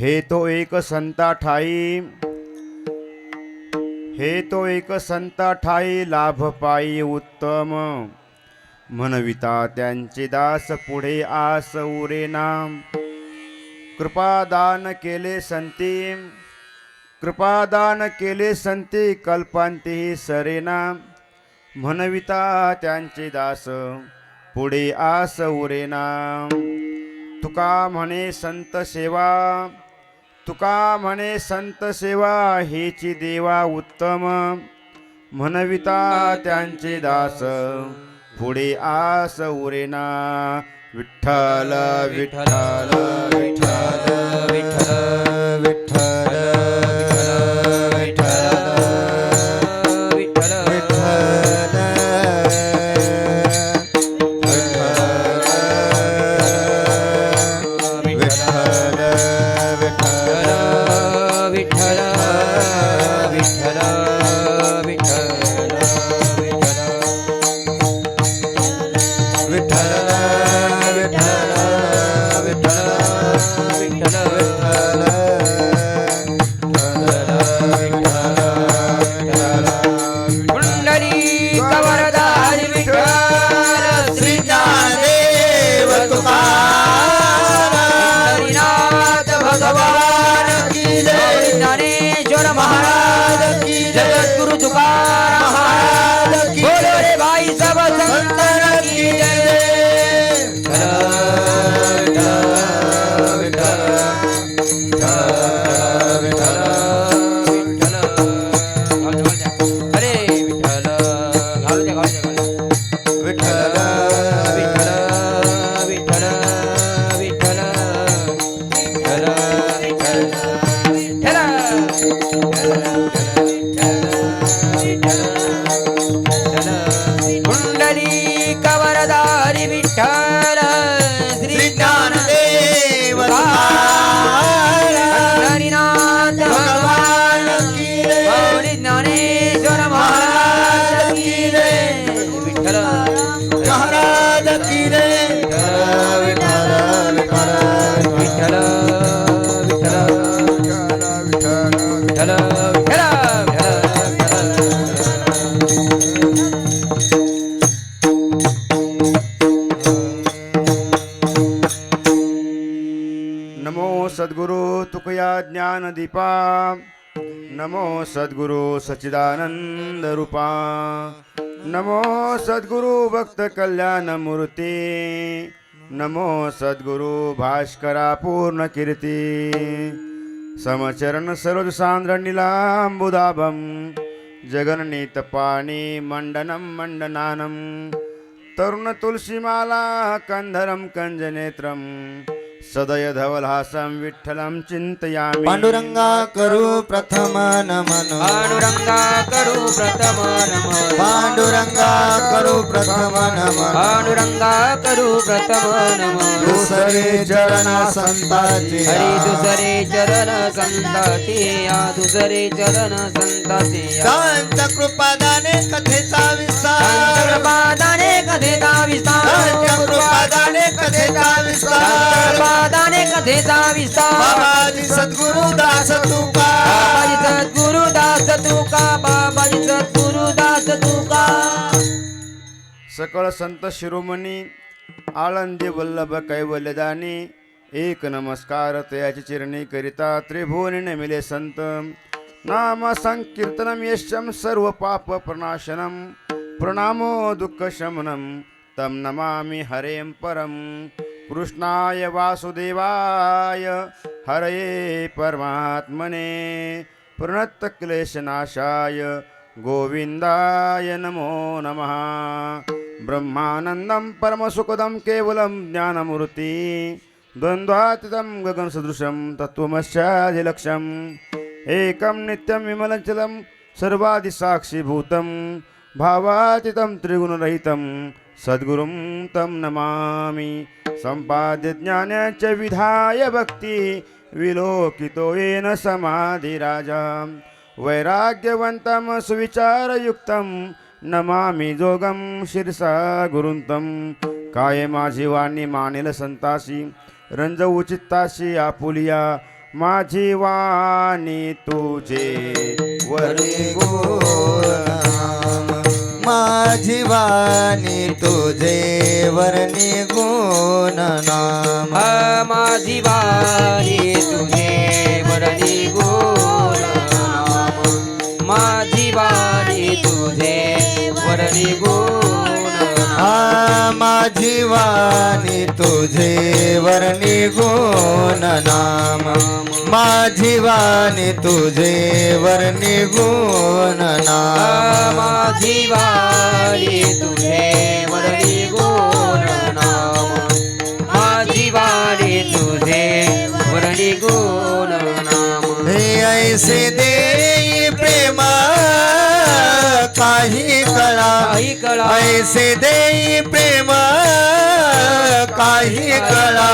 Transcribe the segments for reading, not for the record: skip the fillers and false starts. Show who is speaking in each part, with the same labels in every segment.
Speaker 1: हे तो एक संता ठाई, हे तो एक संता ठाई लाभ पायी उत्तम, म्हणविता त्यांचे दास पुढे आस उरेना. कृपादान केले संती, कृपादान केले संती कल्पांती सरेना, म्हणविता त्यांचे दास पुढे आस उरेना. तुका म्हणे संत सेवा, तुका म्हणे संत सेवा हेची देवा उत्तम, म्हणविता त्यांचे दास पुढे आस उरेना. विठ्ठल विठ्ठल विठ्ठल विठ्ठल विठ्ठल सद्गुरु तुकया ज्ञान दीपा, नमो सद्गुरु सच्चिदानंद रूपा, नमो सद्गुरु भक्त कल्याण मूर्ती, नमो सद्गुरु भास्करा पूर्ण कीर्ती. समचरण सरोज सांद्र नीलांबुदाभं, जगन्नीत पाणी मंडनं मंडनानं, तरुण तुलसीमाला कंधरं कंजनेत्रं, सदय धवलहासं विठ्ठलं चिंतयामि.
Speaker 2: पांडुरंगा करू प्रथम नमन,
Speaker 3: पांडुरंगा करू प्रथम नमन,
Speaker 2: पांडुरंगा करू प्रथम नमन,
Speaker 3: पांडुरंगा करू प्रथम नमन.
Speaker 2: दुसरे चरण संताचे,
Speaker 3: हरी दुसरे चरण संताचे या, दुसरे चरण संताचे या.
Speaker 2: संत कृपादाने कथेचा विस्तार,
Speaker 3: संत कृपादाने कथेचा विस्तार,
Speaker 2: संत कृपादाने कथेचा विस्तार,
Speaker 3: कृपादाने कथेचा विस्तार.
Speaker 2: बाबाजी सद्गुरु दास तुका,
Speaker 3: बाबाजी सद्गुरु दास तुका, बाबाजी सद्गुरु दास तुका.
Speaker 1: सकळ संत शिरोमणी आळंदी वल्लभ कैवल्यदानी, एक नमस्कार तयाची चिरणी करिता त्रिभुवनी नमिले संत. नाम संकीर्तनम यशं सर्व पाप प्रणाशनम, प्रणामो दुःख शमनम, तम नमामि हरें परम. कृष्णाय वासुदेवाय हरये परमात्मने, प्रणत क्लेशनाशाय गोविंदाय नमो नमः. ब्रह्मानंदं परमसुखदं केवलं ज्ञानमूर्ति, द्वन्द्वातीतं गगनसदृशं तत्त्वमस्यादिलक्ष्यम्, एकं नित्यं विमलचलं सर्वादिसाक्षिभूतं, भावातीतं त्रिगुणरहितं सद्गुरुं तं नमामि. संपाद्य ज्ञानाच विधाय भक्ति, विलोकितो येन समाधिराजा. वैराग्यवन्तं सुविचारयुक्तं, नमामि जोगं शिरसा गुरुंतं. काय माझी वाणी मानेल संतासी, रंजवू चित्ताशी आपुलिया, माझी वाणी तुझे वरी
Speaker 2: गुण नाम माझी वाणी तुझे वर्णी गुण नाम
Speaker 3: माझी वाणी तुझे वरणी गुण नाम माझी वाणी तुझे वरणी गुण नाम
Speaker 2: माझी वाणी तुझे वर्णी गुण नाम माझी वाणी तुझे वर्णी गुण नाम
Speaker 3: माझी वाणी तुझे वरणी गुण नाम माझी वाणी तुझे वरणी गुण नाम
Speaker 2: हे ऐसे देई प्रेम काही कळा
Speaker 3: काही कळा
Speaker 2: ऐसे देई प्रेम काही कळा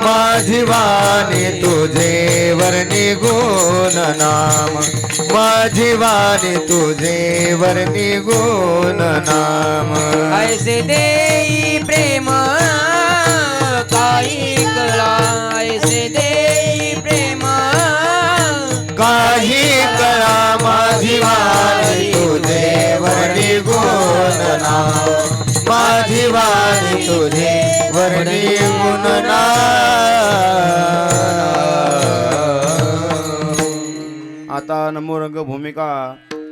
Speaker 2: माझी वाणी तुझे वर्णी गुण नाम माझी वाणी तुझे वर्णी गुण नाम
Speaker 3: ऐसे देई प्रेम काही कळा ऐसे देई प्रेम
Speaker 2: काही कळा माझी वाणी तुझे वर्णी गुण नाम माझी वाणी तुझे वर्णी गुण
Speaker 1: आता नमोरंग भूमिका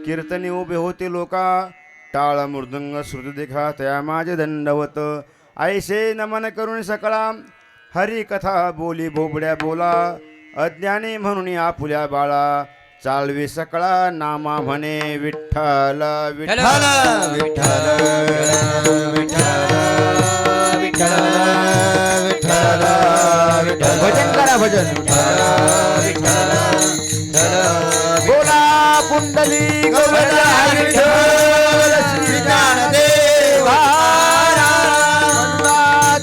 Speaker 1: कीर्तनी उभे होते लोका टाळ मृदंग श्रुती देखा त्या माझे दंडवत ऐसे नमन करून सकळा हरी कथा बोली बोबड्या बोला अज्ञानी म्हणून आपुल्या बाळा चालवी सकळा नामा म्हणे विठ्ठल
Speaker 2: विठ्ठल
Speaker 1: विठ्ठल
Speaker 2: विठ्ठल विठ्ठल विठ्ठल विठ्ठल
Speaker 1: भजन करा भजन बोला कुंडली
Speaker 2: गोविंदा विठ्ठल श्री ज्ञानदेव
Speaker 1: महाराज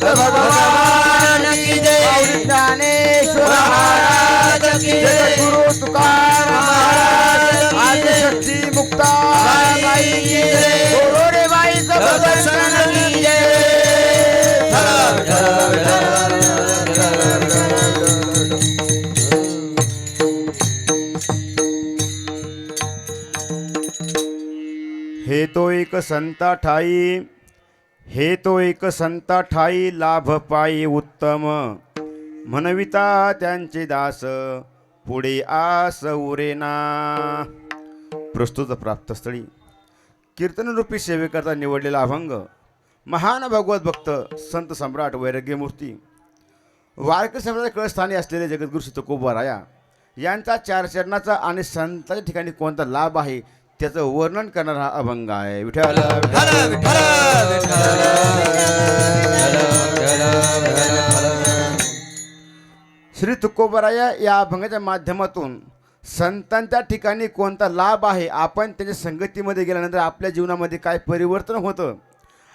Speaker 2: भगवान की जय
Speaker 1: ज्ञानेश्वर
Speaker 2: महाराज की जय
Speaker 1: गुरु तुकाराम
Speaker 2: महाराज
Speaker 1: आदिशक्ती मुक्ताबाई
Speaker 2: की जय
Speaker 1: गोरे बाईचं भजन
Speaker 2: की जय
Speaker 1: हे तो एक संता ठाई हे तो एक संता ठाई लाभ पायी उत्तम म्हणविता त्यांचे दास पुढे आस उरेना. प्रस्तुत प्राप्तस्थळी कीर्तनरूपी सेवेकरता निवडलेला अभंग महान भगवत भक्त संत सम्राट वैराग्यमूर्ती वारकरी सम्राट कळस्थानी असलेले जगद्गुरु श्री तुकोबाराया यांचा चार चरणाचा आणि संतांच्या ठिकाणी कोणता लाभ आहे त्याचं वर्णन करणारा हा अभंग आहे. विठ्ठल श्री तुकोबाराया या अभंगाच्या माध्यमातून संतांच्या ठिकाणी कोणता लाभ आहे, आपण त्यांच्या संगतीमध्ये गेल्यानंतर आपल्या जीवनामध्ये काय परिवर्तन होतं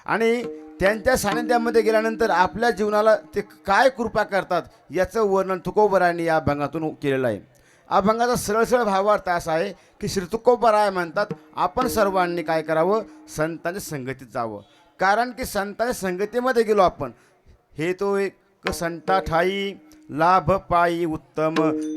Speaker 1: आणि त्यांच्या सानिध्यामध्ये गेल्यानंतर आपल्या जीवनाला ते काय कृपा करतात याचं वर्णन तुकोबारायांनी या अभंगातून केलेलं आहे. अभंगाचा सरळ भावार्थ असा आहे की श्री तुकोबाराय म्हणतात आपण सर्वांनी काय करावं, संतांच्या संगतीत जावं. कारण की संतांच्या संगतीमध्ये गेलो आपण, हे तो एक संता ठाई लाभ पायी उत्तम.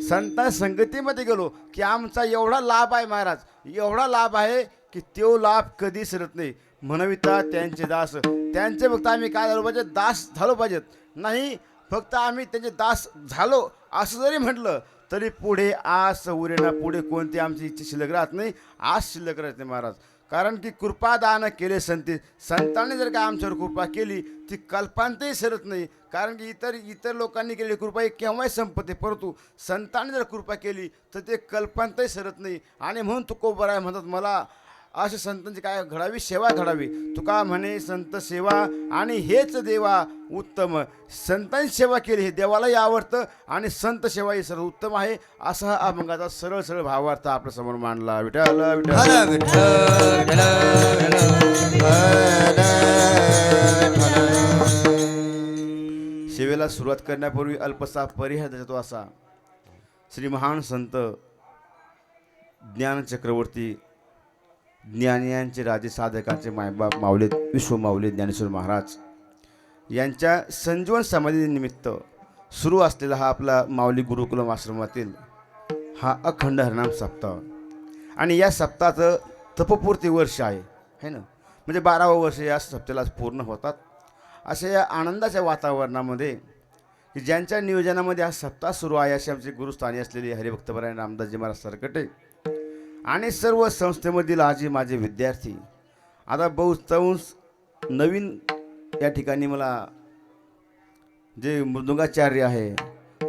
Speaker 1: संतांच्या संगतीमध्ये गेलो की आमचा एवढा लाभ आहे महाराज, एवढा लाभ आहे की तो लाभ कधी सरत नाही. म्हणविता त्यांचे दास, त्यांचे फक्त आम्ही काय झालो पाहिजे, दास झालो पाहिजेत. नाही फक्त आम्ही त्यांचे दास झालो असं जरी म्हटलं तरी पुढे आस उरेना, पुढे कोणती आमची इच्छा शिल्लक राहत नाही, आस शिल्लक राहत नाही महाराज. कारण की कृपादान केले संतांनी जर का आमच्यावर कृपा केली ती कल्पांतही सरत नाही. कारण की इतर लोकांनी केलेली कृपा ही केव्हाही संपते, परंतु संतांनी जर कृपा केली तर ते कल्पांतही सरत नाही. आणि म्हणून तुकोबाराय म्हणतात मला अशा संतांची काय घडावी, सेवा घडावी. तुका म्हणे संत सेवा आणि हेच देवा उत्तम. संतांची सेवा केली हे देवालाही आवडतं आणि संत सेवा ही सर्व उत्तम आहे. असा हा अभंगाचा सरळ भावार्थ आपल्या समोर मांडला. विठ्ठल सेवेला सुरुवात करण्यापूर्वी अल्पसा परिहार देतो असा श्री महान संत ज्ञान चक्रवर्ती ज्ञानियांचे राजे साधकांचे मायबाप माऊली विश्व माऊली ज्ञानेश्वर महाराज यांच्या संजीवन समाधी निमित्त सुरू असलेला हा आपला माऊली गुरुकुलम आश्रमातील हा अखंड हरिनाम सप्ताह आणि या सप्ताहाचं तपपूर्ती वर्ष आहे ना, म्हणजे 12वं वर्ष या सप्त्याला पूर्ण होतात. अशा या आनंदाच्या वातावरणामध्ये की ज्यांच्या नियोजनामध्ये हा सप्ताह सुरू आहे असे आमचे गुरुस्थानी असलेले हरिभक्तपरायण रामदासजी महाराज सरकटे आणि सर्व संस्थेमधील आजी माझे विद्यार्थी. आता बहुतांश नवीन या ठिकाणी मला जे मृदुंगाचार्य आहे,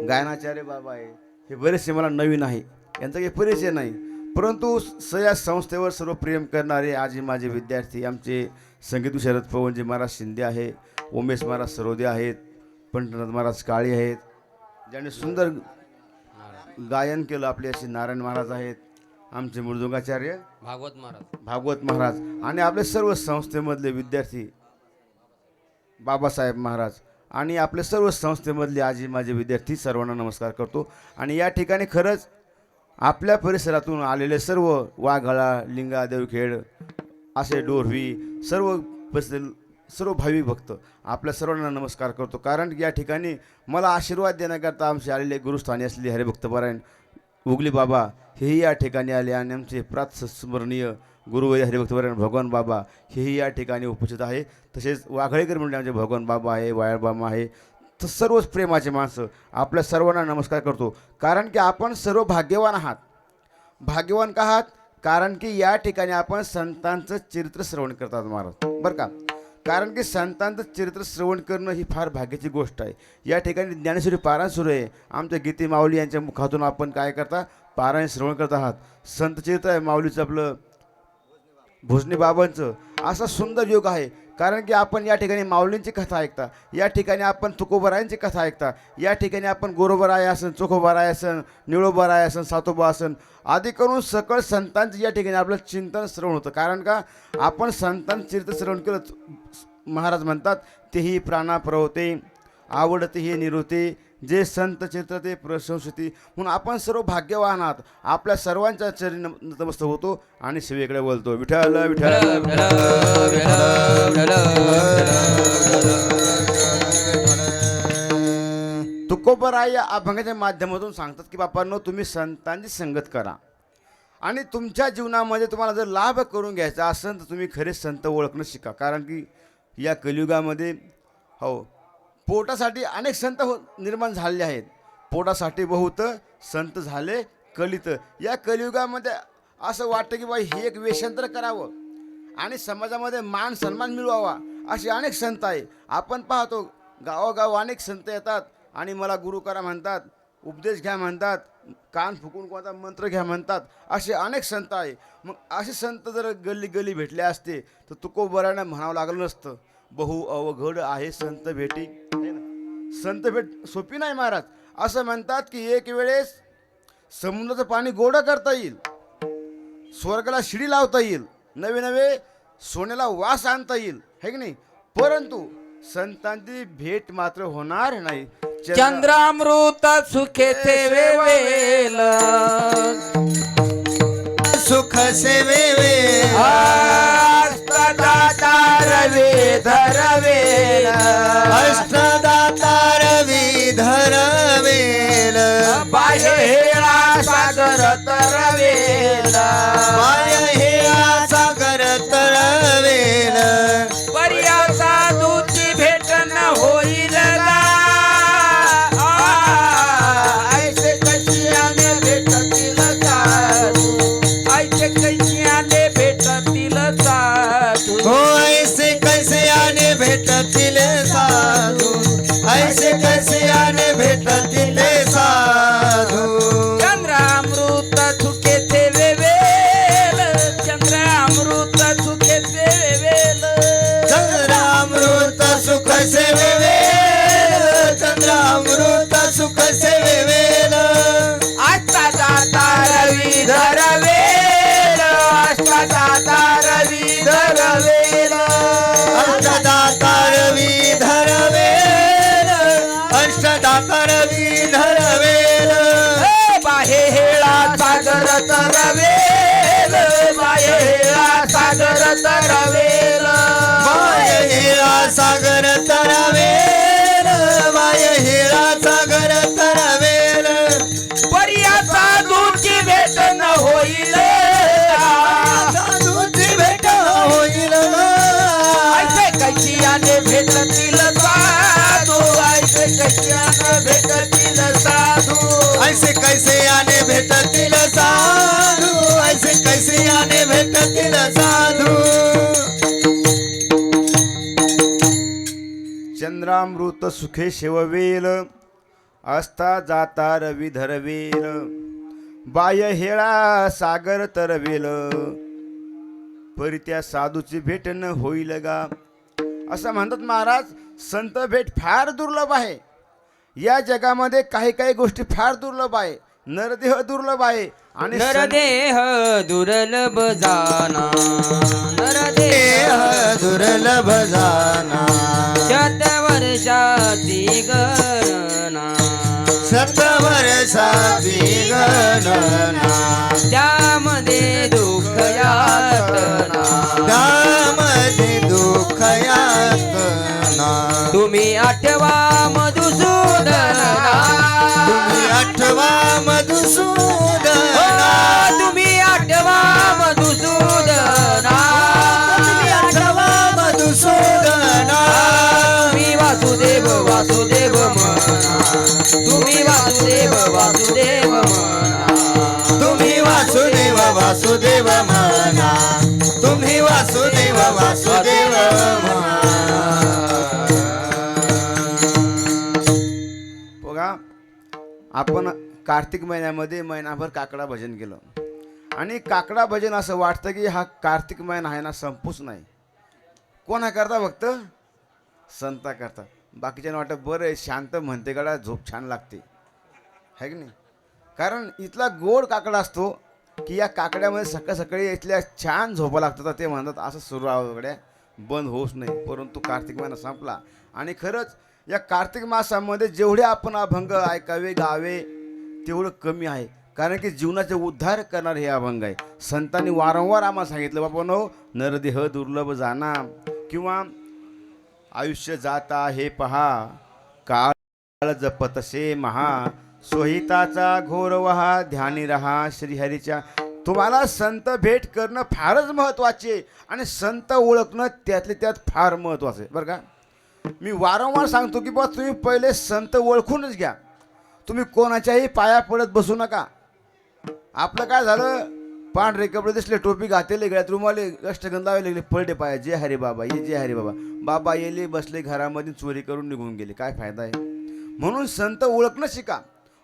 Speaker 1: गायनाचार्य बाबा आहे, हे बरेचसे मला नवीन आहे, यांचा काही परिचय नाही. परंतु या संस्थेवर सर्व प्रेम करणारे आजी माझे विद्यार्थी आमचे संगीत शरद पवनजी महाराज शिंदे आहे, उमेश महाराज सरोदे आहेत, पंढरनाथ महाराज काळे आहेत, ज्यांनी सुंदर गायन केलं. आपले असे नारायण महाराज आहेत, आमचे मृदुंगाचार्य भागवत महाराज आणि आपले सर्व संस्थेमधले विद्यार्थी बाबासाहेब महाराज आणि आपले सर्व संस्थेमधले आजी माझे विद्यार्थी सर्वांना नमस्कार करतो. आणि या ठिकाणी खरंच आपल्या परिसरातून आलेले सर्व वाघाळा, लिंगा, देवखेड असे डोरवी सर्व भाविक भक्त आपल्या सर्वांना नमस्कार करतो. कारण या ठिकाणी मला आशीर्वाद देण्याकरता आमचे आलेले गुरुस्थानी असलेले हरिभक्तपरायण उगली बाबा हेही या ठिकाणी आले आणि आमचे प्रातस्मरणीय गुरुवै हरिभक्तपरायण भगवान बाबा हेही या ठिकाणी उपस्थित आहे. तसेच वाघळेकर म्हणजे आमचे भगवान बाबा आहे, वायळबामा आहे, तर सर्वच प्रेमाचे माणसं आपल्या सर्वांना नमस्कार करतो. कारण की आपण सर्व भाग्यवान आहात. भाग्यवान का आहात? कारण की या ठिकाणी आपण संतांचं चरित्र श्रवण करतात महाराज, बरं का. कारण की संतांचं चरित्र श्रवण करणं ही फार भाग्याची गोष्ट आहे. या ठिकाणी ज्ञानेश्वरी पारायण सुरू आहे. आमच्या गीते माऊली यांच्या मुखातून आपण काय करता? पारायण श्रवण करत आहात. संत चरित्र आहे माऊलीचं, आपलं भोजनी बाबांचं. असा सुंदर योग आहे. कारण की आपण या ठिकाणी माऊलींची कथा ऐकता, या ठिकाणी आपण तुकोबारायांची कथा ऐकता, या ठिकाणी आपण गोरोबाराय असन, चोखोबाराय असन, निळोबाराय असन, सातोबा असन आदी करून सकळ संतांचं या ठिकाणी आपलं चिंतन श्रवण होतं. कारण का आपण संतांचं चरित्र श्रवण केलं. महाराज म्हणतात तेही प्राणा प्रवते, आवडते हे निरोते, जे संत चित्र ते प्रशंसती. म्हणून आपण सर्व भाग्यवान आहात. आपल्या सर्वांच्या चरणी नतमस्तक होतो आणि शिवेकडे बोलतो विठ्ठल विठ्ठल. तुकोबराय या अभंगाच्या माध्यमातून सांगतात की बापांनो, तुम्ही संतांची संगत करा आणि तुमच्या जीवनामध्ये तुम्हाला जर लाभ करून घ्यायचा असेल तर तुम्ही खरे संत ओळखणं शिका. कारण की या कलियुगामध्ये पोटासाठी अनेक संत निर्माण झालेले आहेत. पोटासाठी बहुत संत झाले कलित. या कलियुगामध्ये असं वाटतं की बाई हे एक वेषांतर करावं आणि समाजामध्ये मान सन्मान मिळवावा, असे अनेक संत आहे. आपण पाहतो गावोगाव अनेक संत येतात आणि मला गुरु करा म्हणतात, उपदेश घ्या म्हणतात, कान फुकून कोणता मंत्र घ्या म्हणतात. असे अनेक संत आहे. मग असे संत जर गल्ली गल्ली भेटले असते तर तुकोबरायांना म्हणावं लागलं नसतं बहु अवघड आहे संत भेटी. संत भेट सोपी नाही महाराज. असं म्हणतात की एक वेळेस समुद्राचं पाणी गोडं करता येईल, स्वर्गाला शिडी लावता येईल, नवे नवे सोन्याला वास आणता येईल, है की नाही. परंतु संतांची भेट मात्र होणार नाही.
Speaker 3: चंद्रामृत सुखेचे वेवेल,
Speaker 2: सुख सेवे
Speaker 3: अष्टदातार विधरवेल,
Speaker 2: अष्टदातार विधरवेल,
Speaker 3: बाह्य हेळा सागर तरवेल,
Speaker 2: माय हेळा सागर तरवेल,
Speaker 3: पर्या साधूची भेट न होईल गा. ऐसे कशियाने भेटतील साधू, ऐसे कशियाने भेटतील साधू,
Speaker 2: हो ऐसे कैसे आने भेटतील साधू, ऐसे कैसे आने भेटतील साधू.
Speaker 3: चंद्रामृत चुकेचे वेवेल, चंद्रामृत चुकेचे वेवेल,
Speaker 2: चंद्रामृत सुख सेवेल, चंद्रामृत सुख सेवेल,
Speaker 3: अष्टदातार विधरवेल, अष्टदातार विधरवेल,
Speaker 2: अष्टदातार विधरवेल, अष्टदातार विधरवेल,
Speaker 3: बाहे हेळा सागर तरवेल, बाहे हेळा सागर तरवेल,
Speaker 2: माय हेळा सागर तरवेल, माय हेळा सागर
Speaker 3: साधूची भेट न होईल
Speaker 2: साधूची भेट होईल
Speaker 3: ऐसे कैसियाने भेटतील साधू ऐसे कैसियाने भेटतील साधू
Speaker 2: ऐसे कैसे आने भेटतील साधू ऐसे कैसे आने भेटतील साधू
Speaker 1: चंद्रामृत सुखे शिववेल असता जाता रवी धरवेल बाय हेळा सागर तरवेल परी त्या साधूची भेट न होईल गा. असं म्हणतात महाराज, संत भेट फार दुर्लभ आहे. या जगामध्ये काही काही गोष्टी फार दुर्लभ आहे. नरदेह दुर्लभ आहे आणि
Speaker 3: नरदेह दुर्लभ जाना नरदेह
Speaker 2: देह दुर्लभ जाना
Speaker 3: शतवर्षाची गणना
Speaker 2: शतवर्षाची गणना
Speaker 3: त्यामध्ये दुःख यातना
Speaker 2: त्यामध्ये दुःख यातना
Speaker 3: तुम्ही आठवा मधुसूदना
Speaker 2: तुम्ही आठवा मधुसूदना
Speaker 3: तुम्ही आठवा मधुसूदना
Speaker 2: तुम्ही आठवा मधुसूदना
Speaker 3: तुम्ही वासुदेव वासुदेव म्हणा तुम्ही वासुदेव वासुदेव म्हणा
Speaker 2: तुम्ही वासुदेव वासुदेव म्हणा तुम्ही वासुदेव वासुदेव म्हणा
Speaker 1: बघा, आपण कार्तिक महिन्यामध्ये महिनाभर काकडा भजन केलं आणि काकडा भजन असं वाटतं की हा कार्तिक महिना आहे ना संपूच नाही. कोणा करता फक्त संता करता. बाकीच्या वाटत बरं आहे, शांत म्हणते गडा, झोप छान लागते है की नाही. कारण इथला गोड काकडा असतो की या काकड्यामध्ये सकाळ सकाळी इथल्या छान झोपा लागतात. ते म्हणतात असं सुरू गड्या बंद होऊच नाही. परंतु कार्तिक महिना संपला आणि खरंच या कार्तिक मासामध्ये जेवढे आपण अभंग ऐकावे गावे तेवढं कमी आहे. कारण की जीवनाचे उद्धार करणारे हे अभंग आहे. संतांनी वारंवार आम्हाला सांगितलं, बाबांनो, नरदेह दुर्लभ जाना किंवा आयुष्य जाता हे पहा, काळ जपतसे महा, सोहिताचा घोर वहा, ध्यानी रहा श्रीहरीच्या. तुम्हाला संत भेट करणं फारच महत्त्वाचे आणि संत ओळखणं त्यातले त्यात फार महत्त्वाचं आहे बरं का. मी वारंवार सांगतो की बा तुम्ही पहिले संत ओळखूनच घ्या. तुम्ही कोणाच्याही पाया पडत बसू नका. आपलं काय झालं, पांढरे कपडे दिसले, टोपी घातलेले, गळ्यात रुमाले, अष्टगंध लावले लागले, पलटे पाया, जे हरे बाबा ये, जे हरे बाबा. बाबा येले बसले घरामध्ये, चोरी करून निघून गेले, काय फायदा आहे. म्हणून संत ओळखणं शिका.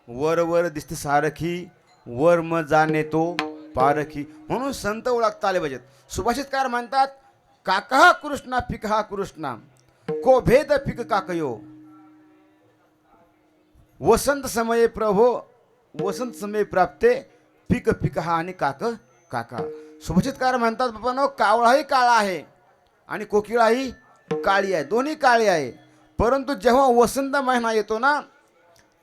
Speaker 1: वर वर दिसते सारखी, वर म जाणे तो पारखी. म्हणून संत ओळखता आले पाहिजेत. सुभाषितकार म्हणतात, काका कृष्णा पिक हा कृष्णा, को भेद पिक काकयो, वसंत समये प्रभो वसंत समये प्राप्ते, पिक पिक हा आणि काक काका. सुभाषितकार म्हणतात, बाबांनो, कावळाही काळा आहे आणि कोकिळाही काळी आहे, दोन्ही काळी आहे. परंतु जेव्हा वसंत महिना येतो ना,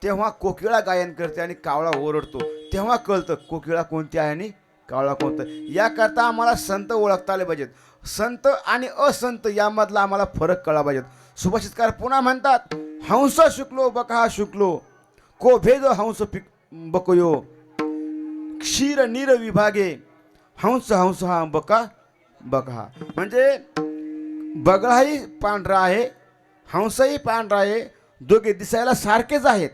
Speaker 1: तेव्हा कोकिळा गायन करते आणि कावळा ओरडतो. तेव्हा कळतं कोकिळा कोणती आहे आणि कावळा कोणतं. याकरता आम्हाला संत ओळखता आले पाहिजेत. संत आणि असंत यामधला आम्हाला फरक कळला पाहिजेत. सुभाषितकार पुन्हा म्हणतात, हंस शुक्लो बका शुक्लो, को भेद हंस पिक बकयो, क्षीर नीर विभागे, हंस हंस हा बका बका. म्हणजे बगळाही पांढरा आहे, हंसही पांढरा आहे, दोघे दिसायला सारखेच आहेत.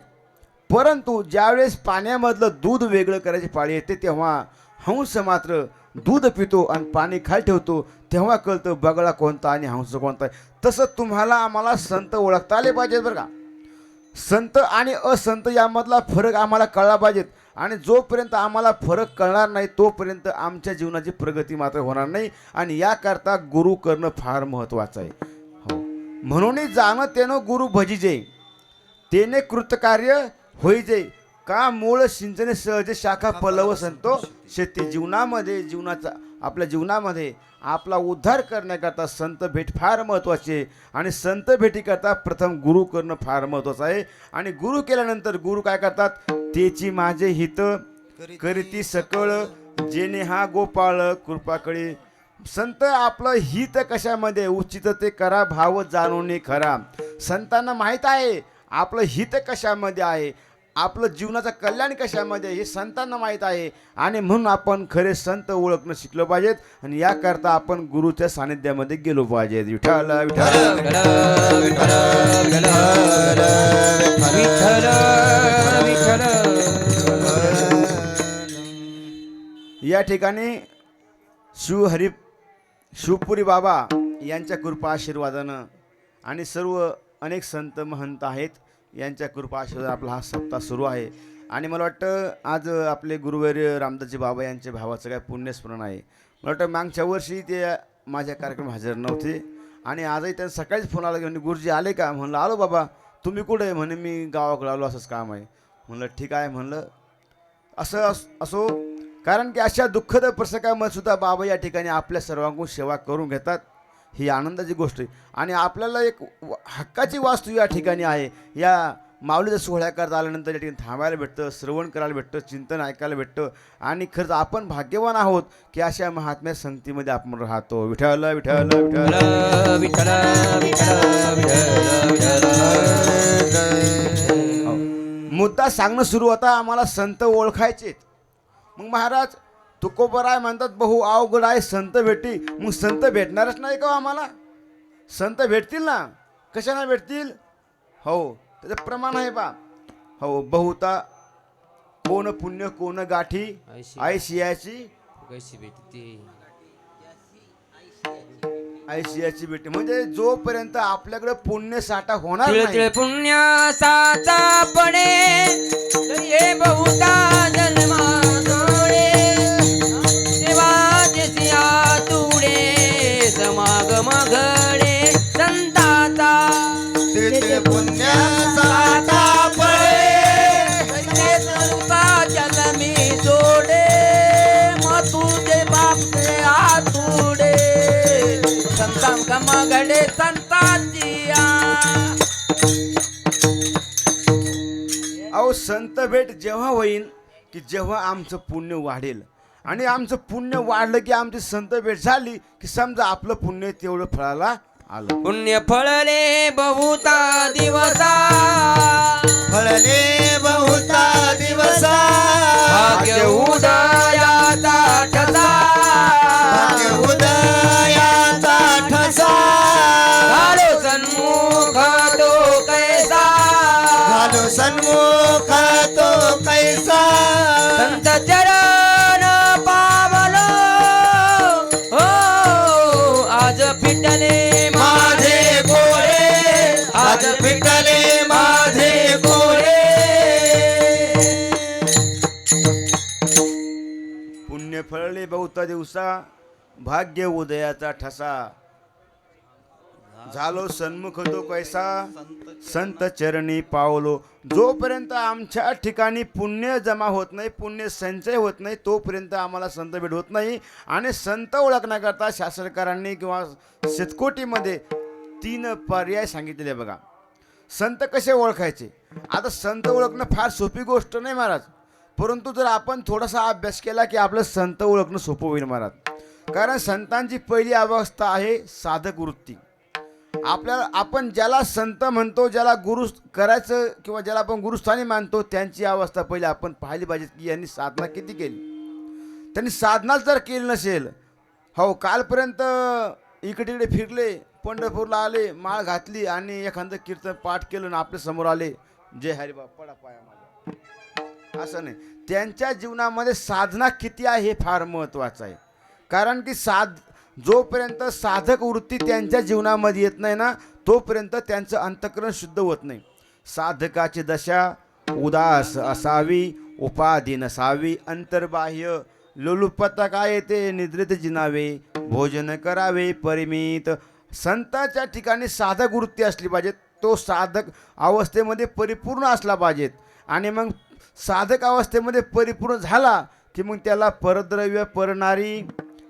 Speaker 1: परंतु ज्यावेळेस पाण्यामधलं दूध वेगळं करायची पाळी येते, तेव्हा हंस मात्र दूध पितो आणि पाणी खाली ठेवतो. तेव्हा कळतं बगळा कोणता आणि हंस कोणता आहे. तसं तुम्हाला आम्हाला संत ओळखता आले पाहिजेत बरं का. संत आणि असंत यामधला फरक आम्हाला कळला पाहिजेत. आणि जोपर्यंत आम्हाला फरक कळणार नाही तोपर्यंत आमच्या जीवनाची प्रगती मात्र होणार नाही. आणि याकरता गुरु करणं फार महत्त्वाचं आहे. हो, म्हणून जाणं तेनं गुरु भजिजे, तेने कृतकार्य होईजे, का मूळ सिंचने सहज शाखा पलव संतो शेती. जीवनामध्ये आपल्या जीवनामध्ये आपला उद्धार करण्याकरता संत भेट फार महत्त्वाची आहे. आणि संत भेटीकरता प्रथम गुरु करणं फार महत्त्वाचं आहे. आणि गुरु केल्यानंतर गुरु काय करतात, तेची माझे हित करीती सकळ, जेणे हा गोपाळ कृपाकळी. संत आपलं हित कशामध्ये उचित ते करा, भाव जाणून खरा. संतांना माहीत आहे आपलं हित कशामध्ये आहे. आपलं जीवनाचं कल्याण कशामध्ये हे संतांना माहीत आहे. आणि म्हणून आपण खरे संत ओळखणं शिकलं पाहिजेत. आणि याकरता आपण गुरुच्या सानिध्यामध्ये गेलो पाहिजेत. विठ्ठल विठ्ठल
Speaker 3: विठ्ठल विठ्ठल विठ्ठल विठ्ठल.
Speaker 1: या ठिकाणी शिवपुरी बाबा यांच्या कृपा आशीर्वादानं आणि सर्व अनेक संत महंत आहेत यांच्या कृपा आशीर्वाद आपला हा सप्ताह सुरू आहे. आणि मला वाटतं आज आपले गुरुवर्य रामदासजी बाबा यांच्या भावाचं काय पुण्यस्मरण आहे. मला वाटतं मागच्या वर्षी ते माझ्या कार्यक्रम हजर नव्हते आणि आजही त्यांना सकाळीच फोन आला की म्हणजे गुरुजी आले का. म्हणलं आलो बाबा. तुम्ही कुठे आहे. म्हणे मी गावाकडे आलो असंच काम आहे. म्हणलं ठीक आहे. म्हणलं असो कारण की अशा दुःखद प्रसंगामध्ये सुद्धा बाबा या ठिकाणी आपल्या सर्वांकडून सेवा करून घेतात. ही आनंदाची गोष्ट आहे. आणि आपल्याला एक हक्काची वास्तू या ठिकाणी आहे. या माऊलीच्या सोहळ्याकरता आल्यानंतर या ठिकाणी थांबायला भेटतं, श्रवण करायला भेटतं, चिंतन ऐकायला भेटतं. आणि खरंच आपण भाग्यवान आहोत की अशा महात्म्या संगतीमध्ये आपण राहतो. विठ्ठल विठ्ठल विठ्ठल मुद्दा सांगणं सुरू होता. आम्हाला संत ओळखायचे. मग महाराज तुकोबराय म्हणतात बहु अवघड आहे संत भेटी. मग संत भेटणारच नाही का आम्हाला. संत भेटतील ना. कशा नाही भेटतील. हो त्याचं प्रमाण आहे बा. हो बहुता कोण पुण्य कोण गाठी ऐशियाची
Speaker 3: कशी भेटते
Speaker 1: ऐशियाची भेटी. म्हणजे जोपर्यंत आपल्याकडे पुण्य साठा होणार
Speaker 3: तिळ
Speaker 1: नाही
Speaker 3: तिळ पुण्य साचा पडे ये बहुता जन्मा जोडे देवादेसिया तुडे समागम घडे संताचा
Speaker 2: तिथे पुण्याचा पळे
Speaker 3: जन्मी जोडे मग तुझे बाप आतुडे संतांकम घडे संतांचिया.
Speaker 1: अहो संत भेट जेव्हा होईल की जेव्हा आमचं पुण्य वाढेल. आणि आमचं पुण्य वाढलं की आमची संत भेट झाली की समजा आपलं पुण्य तेवढं फळाला आलं.
Speaker 3: पुण्य फळले बहुता दिवसा
Speaker 2: फळले बहुता दिवसा
Speaker 3: भाग्य उदयाचा ठसा
Speaker 2: भाग्य उदयाचा ठसा
Speaker 3: झालो सन्मुख तो कैसा
Speaker 2: झालो सन्मुख तो कैसा
Speaker 3: संत चरण पावलो हो आज फिटले
Speaker 2: माझे गोळे आज फिटले माझे गोळे
Speaker 1: पुण्य फळले बहुता दिवसा भाग्य उदयाचा ठसा झालो सन्मुख तो कैसा संत चरणी पावलो. जोपर्यंत आमच्या ठिकाणी पुण्य जमा होत नाही, पुण्य संचय होत नाही, तोपर्यंत आम्हाला संत भेट होत नाही. आणि संत ओळखण्याकरता शास्त्रकारांनी किंवा शेतकोटीमध्ये 3 पर्याय सांगितलेले बघा. संत कसे ओळखायचे. आता संत ओळखणं फार सोपी गोष्ट नाही महाराज. परंतु जर आपण थोडासा अभ्यास केला की आपलं संत ओळखणं सोपं होईल महाराज. कारण संतांची पहिली अवस्था आहे साधक वृत्ती. आपण ज्याला संत म्हणतो, ज्याला गुरु करायचं किंवा ज्याला आपण गुरुस्थानी मानतो, त्यांची अवस्था पहिली आपण पाहिली पाहिजे की यांनी साधना किती केली. त्यांनी साधनाच जर केली नसेल. हो कालपर्यंत इकडे तिकडे फिरले, पंढरपूरला आले, माळ घातली आणि एखादं कीर्तन पाठ केलं ना आपल्या समोर आले जय हरिबा पडा पाया माझा, असं नाही. त्यांच्या जीवनामध्ये साधना किती आहे हे फार महत्त्वाचं आहे. कारण की जोपर्यंत साधक वृत्ती त्यांच्या जीवनामध्ये येत नाही ना तोपर्यंत त्यांचं अंतःकरण शुद्ध होत नाही. साधकाची दशा उदास असावी, उपाधी नसावी, अंतर्बाह्य लोलुपता काय येते निद्रित जिनावे, भोजन करावे परिमित. संतांच्या ठिकाणी साधक वृत्ती असली पाहिजे. तो साधक अवस्थेमध्ये परिपूर्ण असला पाहिजेत. आणि मग साधक अवस्थेमध्ये परिपूर्ण झाला की मग त्याला परद्रव्य परनारी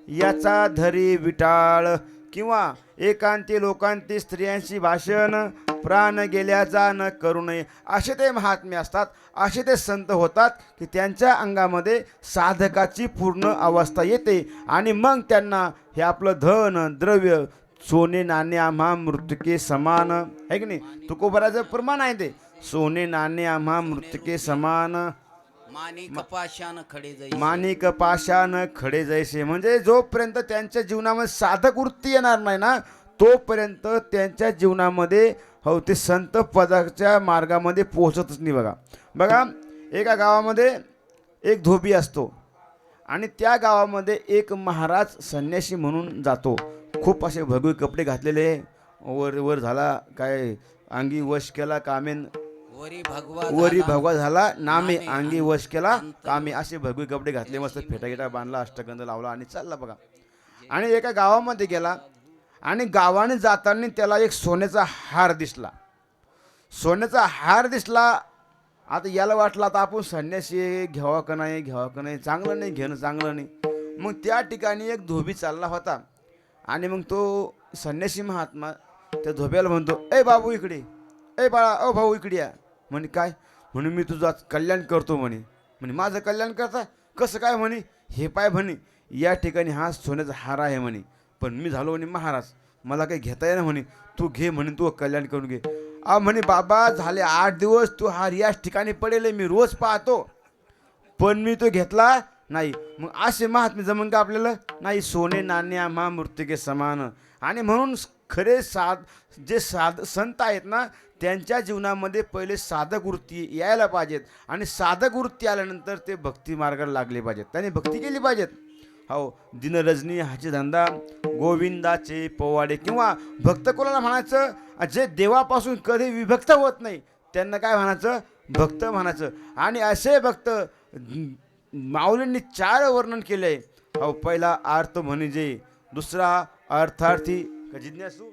Speaker 1: याचा धरी विटाळ किंवा एकांती लोकांती स्त्रियांशी भाषण प्राण गेल्याचा न करू नये असे ते महात्मे असतात. असे ते संत होतात की त्यांच्या अंगामध्ये साधकाची पूर्ण अवस्था येते. आणि मग त्यांना हे आपलं धन द्रव्य सोने नाणे आम्हा मृत्युके समान आहे की नाही. तुकोबराचं प्रमाण आहे ते. सोने नाणे आम्हा मृतके समान,
Speaker 2: माणिक पाषाण खडे जाई
Speaker 1: माणिक पाषाण खडे जैसे. म्हणजे जोपर्यंत त्यांच्या जीवनामध्ये साधक वृत्ती येणार नाही ना, तोपर्यंत त्यांच्या जीवनामध्ये हो ते संत पदाच्या मार्गामध्ये पोहोचतच नाही. बघा बघा, एका गावामध्ये एक धोबी असतो आणि त्या गावामध्ये एक महाराज संन्यासी म्हणून जातो. खूप असे भगवे कपडे घातलेले, वर वर झाला काय अंगी वश केला कामेन, वरी भगवा झाला नामे अंगी वश केला कामे, असे भगवे कपडे घातले, मस्त फेटागिटा बांधला, अष्टगंध लावला आणि चालला बघा. आणि एका गावामध्ये गेला आणि गावाने जाताना त्याला एक सोन्याचा हार दिसला. सोन्याचा हार दिसला. आता याला वाटलं आता आपण संन्यासी घ्यावा का नाही, घ्यावा का नाही, चांगलं नाही घेणं, चांगलं नाही. मग त्या ठिकाणी एक धोबी चालला होता आणि मग तो संन्यासी महात्मा त्या धोब्याला म्हणतो, ए बाबू इकडे, ए बाळा, ओ भाऊ इकडे या. म्हणे काय? म्हणे मी तुझं आज कल्याण करतो म्हणे. म्हणे माझं कल्याण करता कसं काय? म्हणे हे पाय म्हणे या ठिकाणी हा सोन्याचा हार आहे म्हणे, पण मी झालो म्हणे महाराज, मला काही घेता येणार म्हणे, तू घे म्हणे, तू कल्याण करून घे. म्हणे बाबा झाले 8 दिवस तू हार याच ठिकाणी पडेल, मी रोज पाहतो, पण मी तो घेतला नाही. मग असे महात्मे जमन का आपल्याला? नाही. सोने नाणे आम्हा मृत्युके समान. आणि म्हणून खरे जे संत आहेत ना, त्यांच्या जीवनामध्ये पहिले साधक वृत्ती यायला पाहिजेत आणि साधक वृत्ती आल्यानंतर ते भक्ती मार्गाला लागले पाहिजेत, त्यांनी भक्ती केली पाहिजेत. हो, दिनरजनी हाचे धंदा गोविंदाचे पोवाडे, किंवा भक्त कोणाला म्हणायचं? जे देवापासून कधी विभक्त होत नाही त्यांना काय म्हणायचं? भक्त म्हणायचं. आणि असे भक्त माऊलींनी 4 वर्णन केले. हो, पहिला अर्थ म्हणजे, दुसरा अर्थार्थी जिज्ञासू,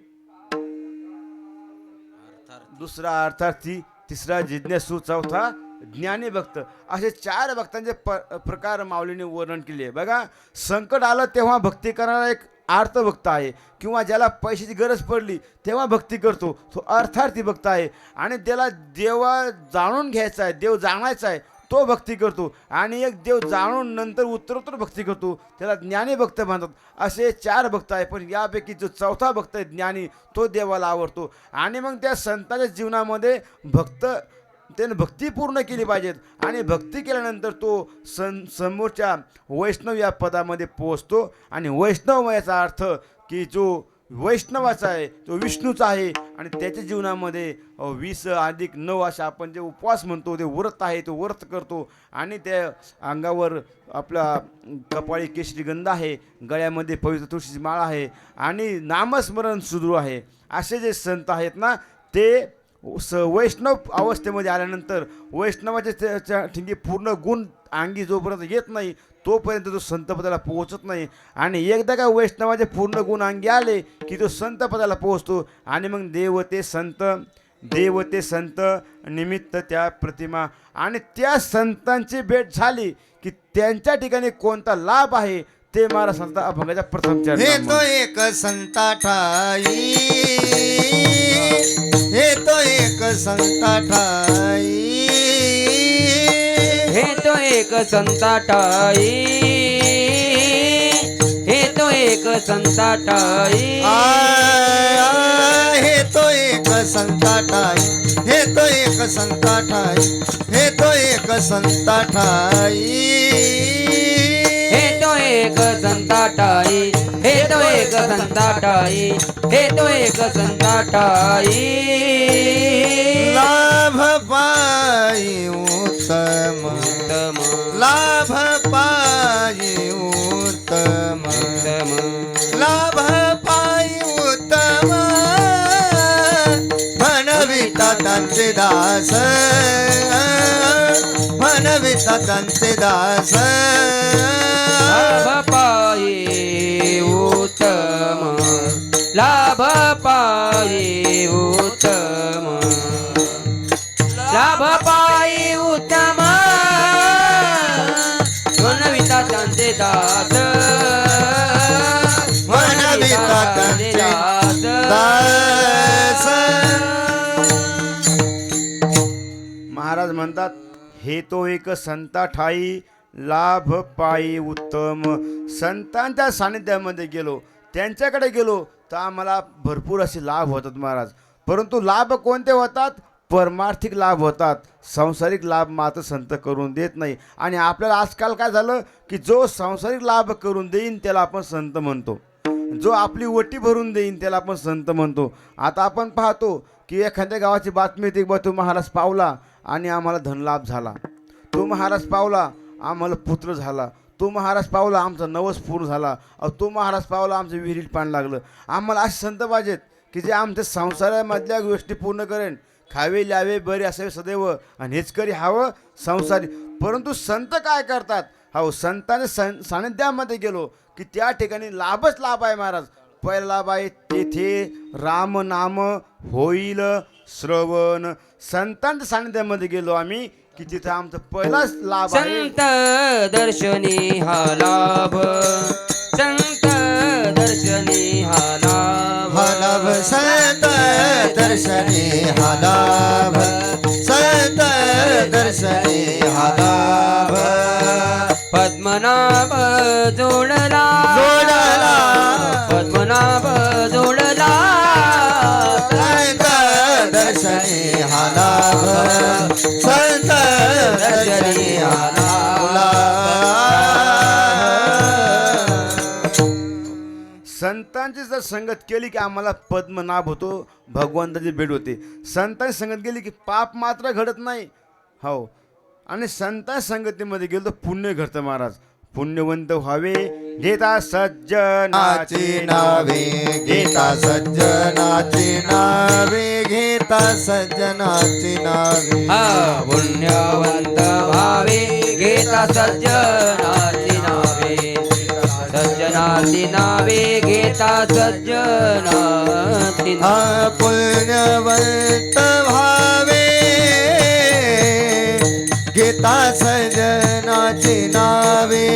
Speaker 1: दुसरा अर्थार्थी, तिसरा जिज्ञासू, चौथा ज्ञानी भक्त. असे 4 भक्तांचे प्रकार माऊलीने वर्णन केले. बघा, संकट आलं तेव्हा भक्ती करणारा एक अर्थभक्त आहे, किंवा ज्याला पैशाची गरज पडली तेव्हा भक्ती करतो तो अर्थार्थी भक्त आहे. आणि त्याला देवा जाणून घ्यायचा आहे, देव जाणायचा आहे, तो भक्ती करतो. आणि एक देव जाणून नंतर उत्तरोत्तर भक्ती करतो, त्याला ज्ञानी भक्त म्हणतात. असे 4 भक्त आहे. पण यापैकी जो चौथा भक्त आहे ज्ञानी, तो देवाला आवडतो. आणि मग त्या संतांच्या जीवनामध्ये त्याने भक्ती पूर्ण केली पाहिजेत. आणि भक्ती केल्यानंतर तो समोरच्या वैष्णव या पदामध्ये पोहोचतो. आणि वैष्णव याचा अर्थ की जो वैष्णवाचा आहे तो विष्णूचा आहे. आणि त्याच्या जीवनामध्ये 20+9 अशा आपण जे उपवास म्हणतो ते व्रत आहे, तो व्रत करतो. आणि त्या अंगावर आपला कपाळी केशरी गंध आहे, गळ्यामध्ये पवित्र तुळशीची माळ आहे आणि नामस्मरण सुरू आहे. असे जे संत आहेत ना, ते वैष्णव अवस्थेमध्ये आल्यानंतर वैष्णवाचे त्याच्या ठिकाणी पूर्ण गुण अंगी जोपर्यंत येत नाही तोपर्यंत तो संतपदाला पोहोचत नाही. आणि एकदा का वैष्णवाचे पूर्ण गुण अंगी आले की तो संतपदाला पोहोचतो. आणि मग देव ते संत निमित्त त्या प्रतिमा. आणि त्या संतांची भेट झाली की त्यांच्या ठिकाणी कोणता लाभ आहे ते मला संत अभंगाच्या प्रथम
Speaker 2: हे
Speaker 1: चरणामध्ये.
Speaker 2: तो एक संता ठाई, हे तो एक संता ठाई,
Speaker 3: हे तो एक संता ठाई, हे तो एक संता ठाई,
Speaker 2: हे तो एक संता ठाई, हे तो एक संता ठाई, हे तो एक संता ठाई,
Speaker 3: हे तो एक संता ठाई, हे तो एक संता ठाई, हे तो एक संता ठाई.
Speaker 2: लाभ पाई उत्तम,
Speaker 3: उत्तम
Speaker 2: लाभ पाई उत्तम,
Speaker 3: उत्तम
Speaker 2: लाभ पाई उत्तम, म्हणविता त्यांचे दास, म्हणविता त्यांचे दास.
Speaker 3: लाभ पाये उत्तम, लाभ पाये उत्तम, लाभ पाये उत्तम, म्हणविता त्यांचे दास,
Speaker 2: म्हणविता त्यांचे दास.
Speaker 1: महाराज म्हणतात, हे तो एक संता ठाई लाभ पायी उत्तम. संतांच्या सानिध्यामध्ये गेलो, त्यांच्याकडे गेलो तर आम्हाला भरपूर असे लाभ होतात महाराज. परंतु लाभ कोणते होतात? परमार्थिक लाभ होतात, सांसारिक लाभ मात्र संत करून देत नाही. आणि आपल्याला आजकाल काय झालं की जो सांसारिक लाभ करून देईन त्याला आपण संत म्हणतो, जो आपली वटी भरून देईन त्याला आपण संत म्हणतो. आता आपण पाहतो की एखाद्या गावाची बातमी येते, बा तो महाराज पावला आणि आम्हाला धनलाभ झाला, तो महाराज पावला आम्हाला पुत्र झाला, तो महाराज पावला आमचा नवस पूर्ण झाला, तो महाराज पावला आमचं विहिरीत पाणी लागलं. आम्हाला असे संत पाहिजेत की जे आमच्या संसारामधल्या गोष्टी पूर्ण करेन, खावे लावे बरे असावे सदैव, आणि हेच करी हवं संसारी. परंतु संत काय करतात, हो संतांनी सानिध्यामध्ये गेलो की त्या ठिकाणी लाभच लाभ आहे महाराज. पहिला लाभ आहे तेथे राम नाम होईल श्रवण. संतांच्या सानिध्यामध्ये गेलो आम्ही की तिथे आमचा पहिलाच लाभ आहे.
Speaker 3: संत दर्शनी हा लाभ, संत दर्शनी हा लाभ,
Speaker 2: हा लाभ संत दर्शनी हा लाभ, संत दर्शनी हा लाभ.
Speaker 3: पद्मनाभ जोडला
Speaker 2: जोडला,
Speaker 3: पद्मनाभ जोडला,
Speaker 2: संत दर्शनी हा लाभ, संत दर्शनी हा लाभ.
Speaker 1: संतांची जर संगत केली की आम्हाला पद्मनाभ होतो, भगवंताची भेट होते. संतांची संगत गेली की पाप मात्र घडत नाही. हो, आणि संतांच्या संगतीमध्ये गेलो तर पुण्य घडतं महाराज. पुण्यवंत व्हावे घेता सज्जनाची
Speaker 2: नावे, घेता सज्जनाची नावे, घेता सज्जनाची नावे.
Speaker 3: हा पुण्यवंत भावे घेता सज्जनाची नावे, सज्जनाची नावे घेता सज्जनाची नावे.
Speaker 2: हा पुण्यवंत भावे घेता सज्जनाची नावे,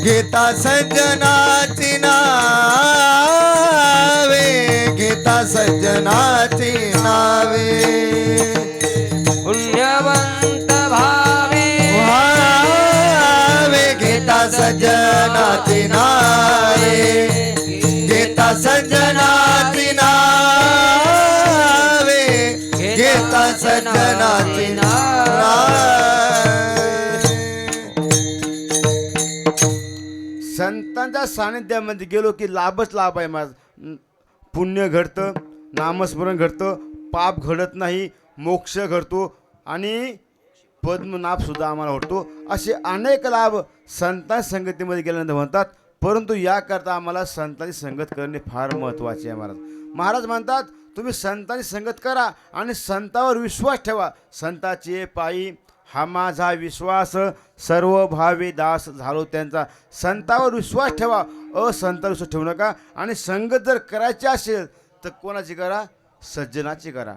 Speaker 2: घेता सज्जनाची नावे, घेता सज्जनाची नावे.
Speaker 3: पुण्यवंत भावे
Speaker 2: भावे घेता सज्जनाची नावे, घेता सज्जनाची नावे, घेता सज्जनाची
Speaker 1: संतांच्या सानिध्यामध्ये गेलो की लाभच लाभ आहे माझ. पुण्य घडतं, नामस्मरण घडतं, पाप घडत नाही, मोक्ष घडतो आणि पद्मनाभ सुद्धा आम्हाला होतो. असे अनेक लाभ संतांच्या संगतीमध्ये गेल्यानंतर म्हणतात. परंतु याकरता आम्हाला संतांची संगत करणे फार महत्त्वाचे आहे महाराज. महाराज म्हणतात तुम्ही संतांची संगत करा आणि संतावर विश्वास ठेवा. संताचे पायी हा माझा विश्वास, सर्व भावे दास झालो त्यांचा. संतावर विश्वास ठेवा, असंतावर विश्वास ठेवू नका. आणि संगत जर करायची असेल तर कोणाची करा, सज्जनाची करा,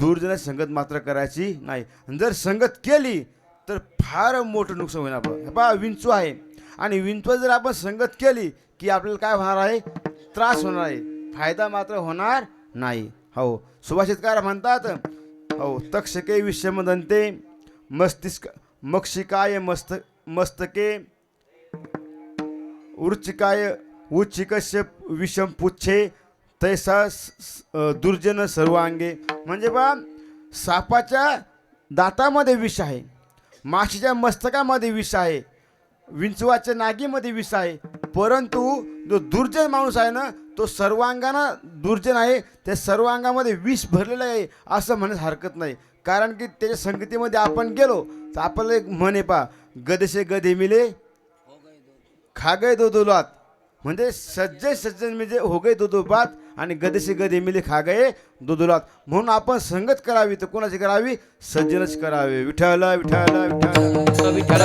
Speaker 1: दुर्जनाची संगत मात्र करायची नाही. जर संगत केली तर फार मोठं नुकसान होईल आपलं. बा विंचू आहे आणि विंचू जर आपण संगत केली की आपल्याला काय होणार आहे, त्रास होणार आहे, फायदा मात्र होणार नाही. हो, सुभाषितकार म्हणतात, हो तक्षके विषमदंते मस्तिष्क मक्षिकाय मस्तके उर्चिकाय उच्चिकस्य विषम पुच्छे तैसा दुर्जन सर्वांगे. म्हणजे बा सापाच्या दातामध्ये विष आहे, माशीच्या मस्तकामध्ये विष आहे, विंचवाच्या नागीमध्ये विष आहे. परंतु जो दुर्जन माणूस आहे ना तो सर्वांगानं दुर्जन आहे, त्या सर्वांगामध्ये विष भरलेलं आहे असं म्हणण्यास हरकत नाही. कारण की त्याच्या संगतीमध्ये आपण गेलो तर आपल्याला एक म्हण आहे पा, गदेशे गधे मिले खा गए दो दो लात. म्हणजे सज्जन म्हणजे हो गए दो दो बात आणि गदेशे गधे मिले खा गए दो दो लात. म्हणून आपण संगत करावी तर कोणाची करावी, सज्जनच करावे. विठ्ठल विठ्ठल विठ्ठल.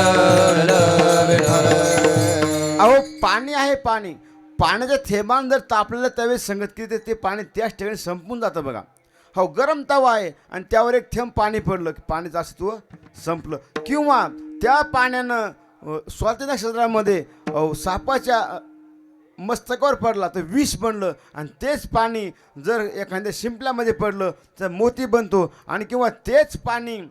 Speaker 1: अहो पाणी आहे, पाणी पाण्याच्या थेंबान जर तापलेलं त्यावेळेस संगत केली तर ते पाणी त्याच ठिकाणी संपून जातं बघा. हो, गरम तवा आहे आणि त्यावर एक थेंब पाणी पडलं की पाण्याचं अस्तित्व संपलं. किंवा त्या पाण्यानं स्वाती नक्षत्रामध्ये सापाच्या मस्तकावर पडला तर विष बनलं आणि तेच पाणी जर एखाद्या शिंपल्यामध्ये पडलं तर मोती बनतो. आणि किंवा तेच पाणी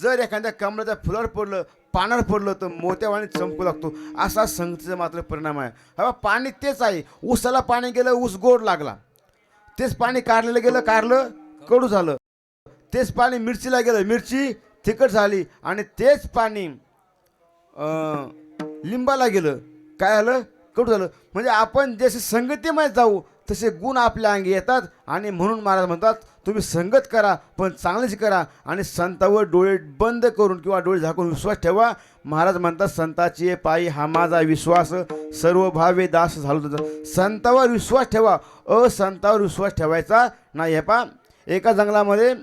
Speaker 1: जर एखाद्या कमळाच्या फुलावर पडलं, पानावर पडलं तर मोत्यावाणी चमकू लागतो. असा संगतीचा मात्र परिणाम आहे. हा पाणी तेच आहे. ऊसाला पाणी गेलं, ऊस गोड लागला. तेच पाणी कारलेलं गेलं, कारलं कडू झालं. तेच पाणी मिरचीला गेलं, मिरची तिखट झाली. आणि तेच पाणी लिंबाला गेलं, काय झालं, कडू झालं. म्हणजे आपण जसे संगतीमध्ये जाऊ तसे गुण आपल्या अंगी येतात. आणि म्हणून महाराज म्हणतात तुम्ही संगत करा पण चांगलीच करा. आणि संतावर डोळे बंद करून किंवा डोळे झाकून विश्वास ठेवा. महाराज म्हणतात संताची पायी हा माझा विश्वास, सर्व भावे दास झालो तुझा. संतावर विश्वास ठेवा, असंतावर विश्वास ठेवायचा नाही. हे पहा, एका जंगलामध्ये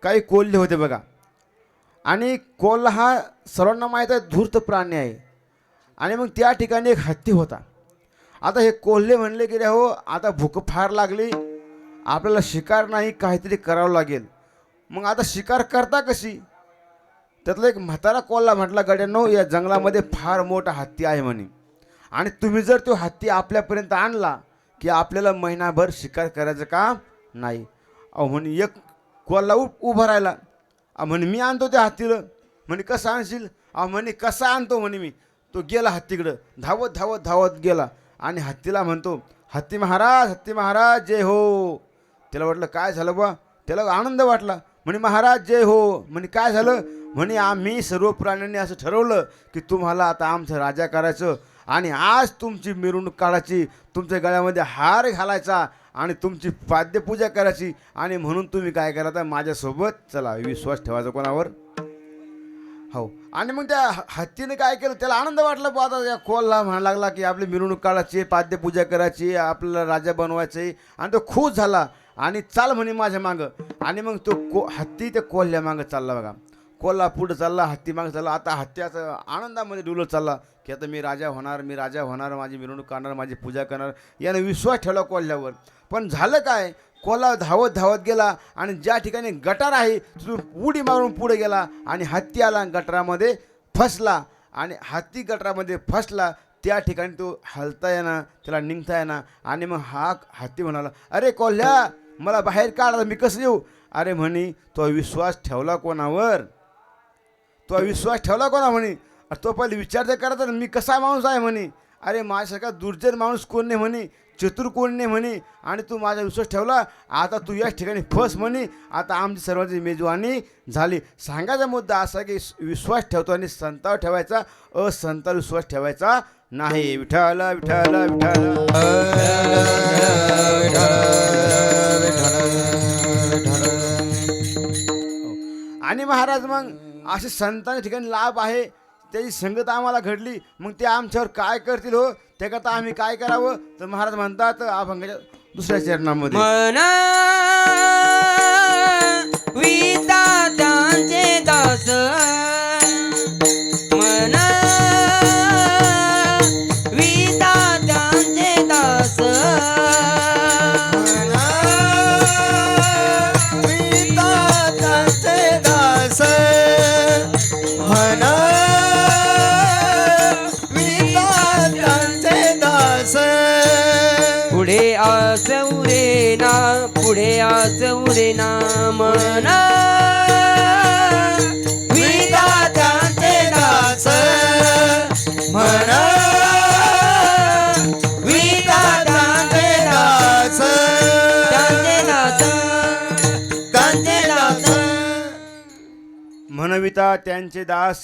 Speaker 1: काही कोल्हे होते बघा. आणि कोल्हा हा सर्वांना माहीत आहे धूर्त प्राणी आहे. आणि मग त्या ठिकाणी एक हत्ती होता. आता हे कोल्हे म्हणले की रे हो आता भूक फार लागली, आपल्याला शिकार नाही काहीतरी करावं लागेल. मग आता शिकार करता कशी. त्यातला एक म्हातारा कोल्हा म्हटला गड्यांनो या जंगलामध्ये फार मोठा हत्ती आहे म्हणे. आणि तुम्ही जर तो हत्ती आपल्यापर्यंत आणला की आपल्याला महिनाभर शिकार करायचं काम नाही. अहो म्हणे एक कोल्हा उभा राहिला. म्हणे मी आणतो त्या हत्तीला. म्हणे कसं आणशील. म्हणे कसा आणतो म्हणे मी. तो गेला हत्तीकडं, धावत धावत धावत गेला. आणि हत्तीला म्हणतो हत्ती महाराज जय हो. त्याला वाटलं काय झालं बा, त्याला आनंद वाटला. म्हणे महाराज जय हो. म्हणे काय झालं. म्हणे आम्ही सर्व प्राण्यांनी असं ठरवलं की तुम्हाला आता आमचं राजा करायचं. आणि आज तुमची मिरवणूक काढायची, तुमच्या गळ्यामध्ये हार घालायचा आणि तुमची पाद्यपूजा करायची. आणि म्हणून तुम्ही काय करायचं माझ्यासोबत चला. विश्वास ठेवायचा कोणावर. हो. आणि मग त्या हत्तीने काय केलं, त्याला आनंद वाटला बा. आता या कोल्हा म्हणायला लागला की आपली मिरवणूक काढायची, पाद्यपूजा करायची, आपल्याला राजा बनवायचं. आणि तो खुश झाला आणि चाल म्हणे माझ्या मागं. आणि मग तो हत्ती त्या कोल्ह्या मागं चालला बघा. कोल्हा पुढं चालला, हत्ती मागं चालला. आता हत्तीचा आनंदामध्ये डुलत चालला की आता मी राजा होणार, माझी मिरवणूक काढणार, माझी पूजा करणार. याने विश्वास ठेवला कोल्ह्यावर. पण झालं काय, कोल्हा धावत धावत गेला आणि ज्या ठिकाणी गटार आहे तिथून उडी मारून पुढे गेला. आणि हत्ती आला गटारामध्ये फसला. आणि हत्ती गटारामध्ये फसला त्या ठिकाणी तो हलता येणार, त्याला निघता येणार. आणि मग हा हत्ती म्हणाला अरे कोल्ह्या मला बाहेर काढ, मी कसं येऊ. अरे म्हणे तो विश्वास ठेवला कोणावर, म्हणे. तो पहिले विचार तर करायचा मी कसा माणूस आहे म्हणे. अरे माझ्यासारखा दुर्जन माणूस कोण नाही म्हणे, चतुर कोण नाही म्हणे. आणि तू माझा विश्वास ठेवला, आता तू याच ठिकाणी फस म्हणे. आता आमची सर्वांची मेजवानी झाली. सांगायचा मुद्दा असा की विश्वास ठेवतो आणि संतावर ठेवायचा, असंतावर विश्वास ठेवायचा नाही. विठ्ठल विठ्ठल विठ्ठल. आणि महाराज मग असे संतांच्या ठिकाणी लाभ आहे, त्याची संगत आम्हाला घडली. मग ते आमच्यावर काय करतील हो, त्याकरता आम्ही काय करावं. तर महाराज म्हणतात अभंगाच्या दुसऱ्या चरणामध्ये
Speaker 3: मना विधात्यांचे दास, मना विधात्यांचे दास,
Speaker 2: विधात्यांचे दास, म्हणा विधात्यांचे दास.
Speaker 3: पुढे आस उरेना, पुढे आस उरेना, मना
Speaker 2: विधात्यांचे दास, म्हणा विधात्यांचे दास,
Speaker 3: त्यांचे दास,
Speaker 2: त्यांचे दास.
Speaker 1: म्हणविता त्यांचे दास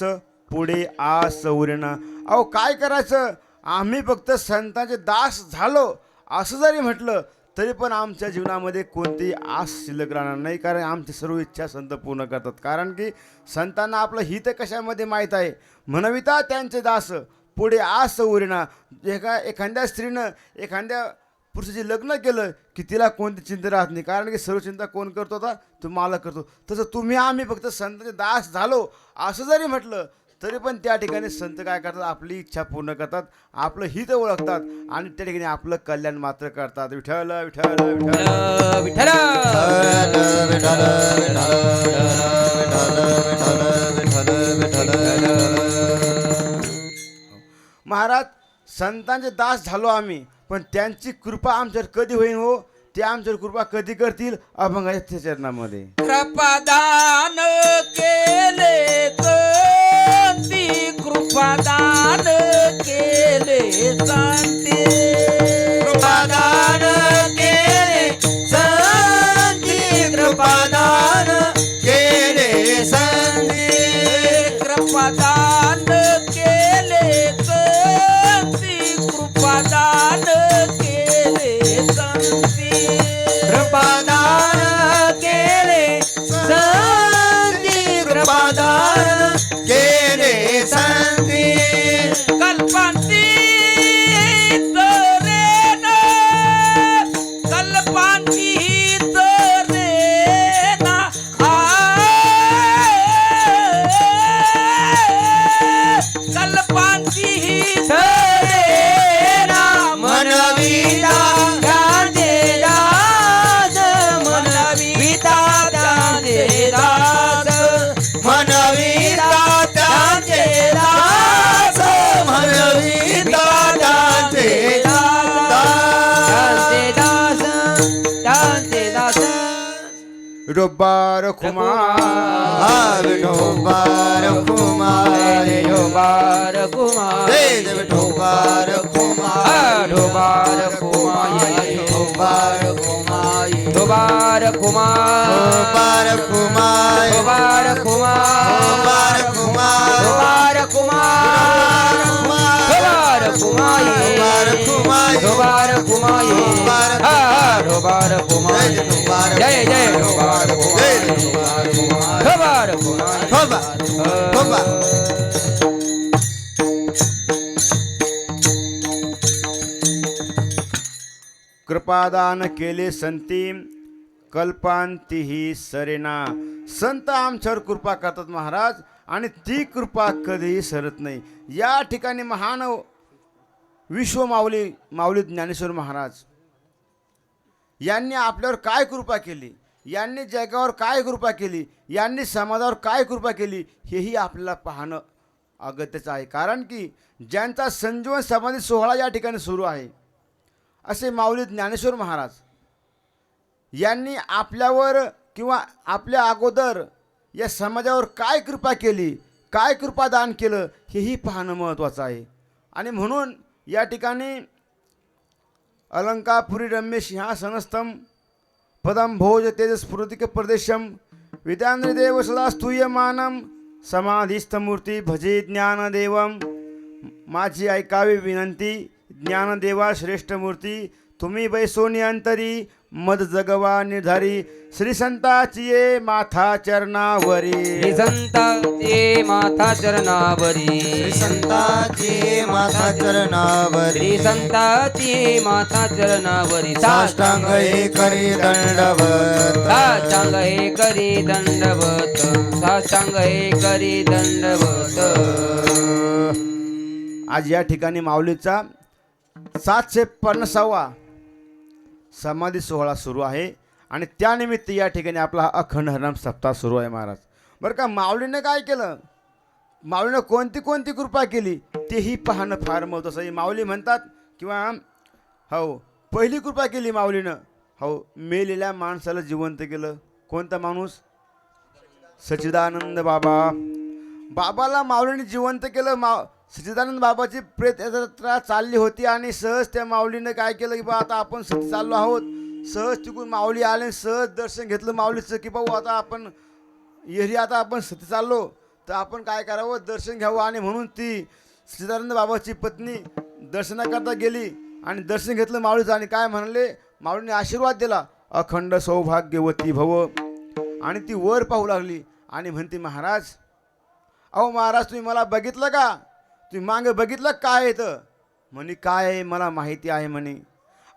Speaker 1: पुढे आस उरेना. अहो काय करायचं, आम्ही फक्त संतांचे दास झालो असं जरी म्हटलं तरी पण आमच्या जीवनामध्ये कोणतीही आस शिल्लक राहणार नाही. कारण आमची सर्व इच्छा संत पूर्ण करतात. कारण की संतांना आपलं हित कशामध्ये माहीत आहे. म्हणविता त्यांचे दास पुढे आस उरेना. एखाद्या स्त्रीनं एखाद्या पुरुषाची लग्न केलं की तिला कोणती चिंता राहत नाही. कारण की सर्व चिंता कोण करतो होता, तो मालक करतो. तसं तुम्ही आम्ही फक्त संतांचे दास झालो असं जरी म्हटलं तरी पण त्या ठिकाणी संत काय करतात, आपली इच्छा पूर्ण करतात, आपलं हित ओळखतात आणि त्या ठिकाणी आपलं कल्याण मात्र करतात. विठ्ठल विठ्ठल विठ्ठल
Speaker 3: विठ्ठल.
Speaker 1: महाराज संतांचे दास झालो आम्ही, पण त्यांची कृपा आमच्यावर कधी होईल हो, ते आमच्यावर कृपा कधी करतील. अभंगाच्या चरणामध्ये
Speaker 3: कृपादान केले कोणती, कृपादान केले शांती,
Speaker 2: कृपादान केले संती, कृपादान
Speaker 3: ही सरेना मनविता त्यांचे दास मनविता त्यांचे दास
Speaker 2: म्हणविता त्यांचे दास म्हणविता त्यांचे दास
Speaker 3: त्यांचे दास
Speaker 1: डोबार कुमार
Speaker 2: विठोबार कुमार
Speaker 3: ढोबार कुमार
Speaker 2: विठोबार कुमार
Speaker 3: ढोबार कुमार
Speaker 2: विठोबार कुमार
Speaker 3: ढोबार कुमार
Speaker 2: ढोबार कुमार
Speaker 3: ढोबार कुमार
Speaker 2: ढोबार कुमार
Speaker 3: ढोबार कुमार ढोबार कुमार
Speaker 2: ढोबार कुमार
Speaker 3: ढोबार कुमार ढोबार कुमार जय जय ढोबार कुमार ढोबार कुमार
Speaker 2: ठोबा ठोबा
Speaker 1: कृपादान केले संती कल्पांतीही सरेना. संत आमच्यावर कृपा करतात महाराज आणि ती कृपा कधीही सरत नाही. या ठिकाणी महान विश्वमाऊली माऊली ज्ञानेश्वर महाराज यांनी आपल्यावर काय कृपा केली, यांनी जगावर काय कृपा केली, यांनी समाजावर काय कृपा केली, हेही आपल्याला पाहणं अगत्याचं आहे. कारण की ज्यांचा संजीवन समाधी सोहळा या ठिकाणी सुरू आहे असे माऊली ज्ञानेश्वर महाराज यांनी आपल्यावर किंवा आपल्या अगोदर या समाजावर काय कृपा केली, काय कृपादान केलं, हेही पाहणं महत्त्वाचं आहे. आणि म्हणून या ठिकाणी अलंकापुरी रम्य सिंहासनस्थम पदम भोज तेजस्फुरतिक प्रदेशम विद्यान्द्रदेव सदा स्तूयमानम समाधिस्थमूर्ती भजे ज्ञानदेवम. माझी ऐकावी विनंती ज्ञानदेवा श्रेष्ठ मूर्ती तुम्ही बैसोनी अंतरी मद जगवा निर्धारी. श्री संताची ये माथा चरणावरी
Speaker 3: श्री संताचे माथा चरणावरी
Speaker 2: संताची माता चरणावरी
Speaker 3: श्री संताची माथा चरणावरी
Speaker 2: साष्टांग हे करी दंडवत
Speaker 3: साष्टांग हे करी दंडवत साष्टांग हे करी दंडवत.
Speaker 1: आज या ठिकाणी माऊलीचा 750वा समाधी सोहळा सुरू आहे आणि त्यानिमित्त या ठिकाणी आपला अखंड हरिनाम सप्ताह सुरू आहे महाराज. बरं का, माऊलीनं काय केलं, माऊलीनं कोणती कोणती कृपा केली तेही पाहणं फार महत्त्वाचं आहे. माऊली म्हणतात किंवा हो पहिली कृपा केली माऊलीनं, हो मेलेल्या माणसाला जिवंत केलं. कोणता माणूस? सच्चिदानंद बाबा. बाबाला माऊलीने जिवंत केलं. सच्चिदानंद बाबाची प्रेतयात्रा चालली होती आणि सहज त्या माऊलीनं काय केलं की बा आता आपण सती चाललो आहोत. सहज तिकून माऊली आले, सहज दर्शन घेतलं माऊलीचं की भाऊ आता आपण येरी आता आपण सती चाललो तर आपण काय करावं, दर्शन घ्यावं. आणि म्हणून ती सच्चिदानंद बाबाची पत्नी दर्शनाकरता गेली आणि दर्शन घेतलं माऊलीचं आणि काय म्हणले, माऊलीने आशीर्वाद दिला अखंड सौभाग्यवती भव. आणि ती वर पाहू लागली आणि म्हणते महाराज, अहो महाराज तुम्ही मला बघितलं का, तुम्ही मागं बघितलं काय येतं म्हणे, काय आहे मला माहिती आहे म्हणे.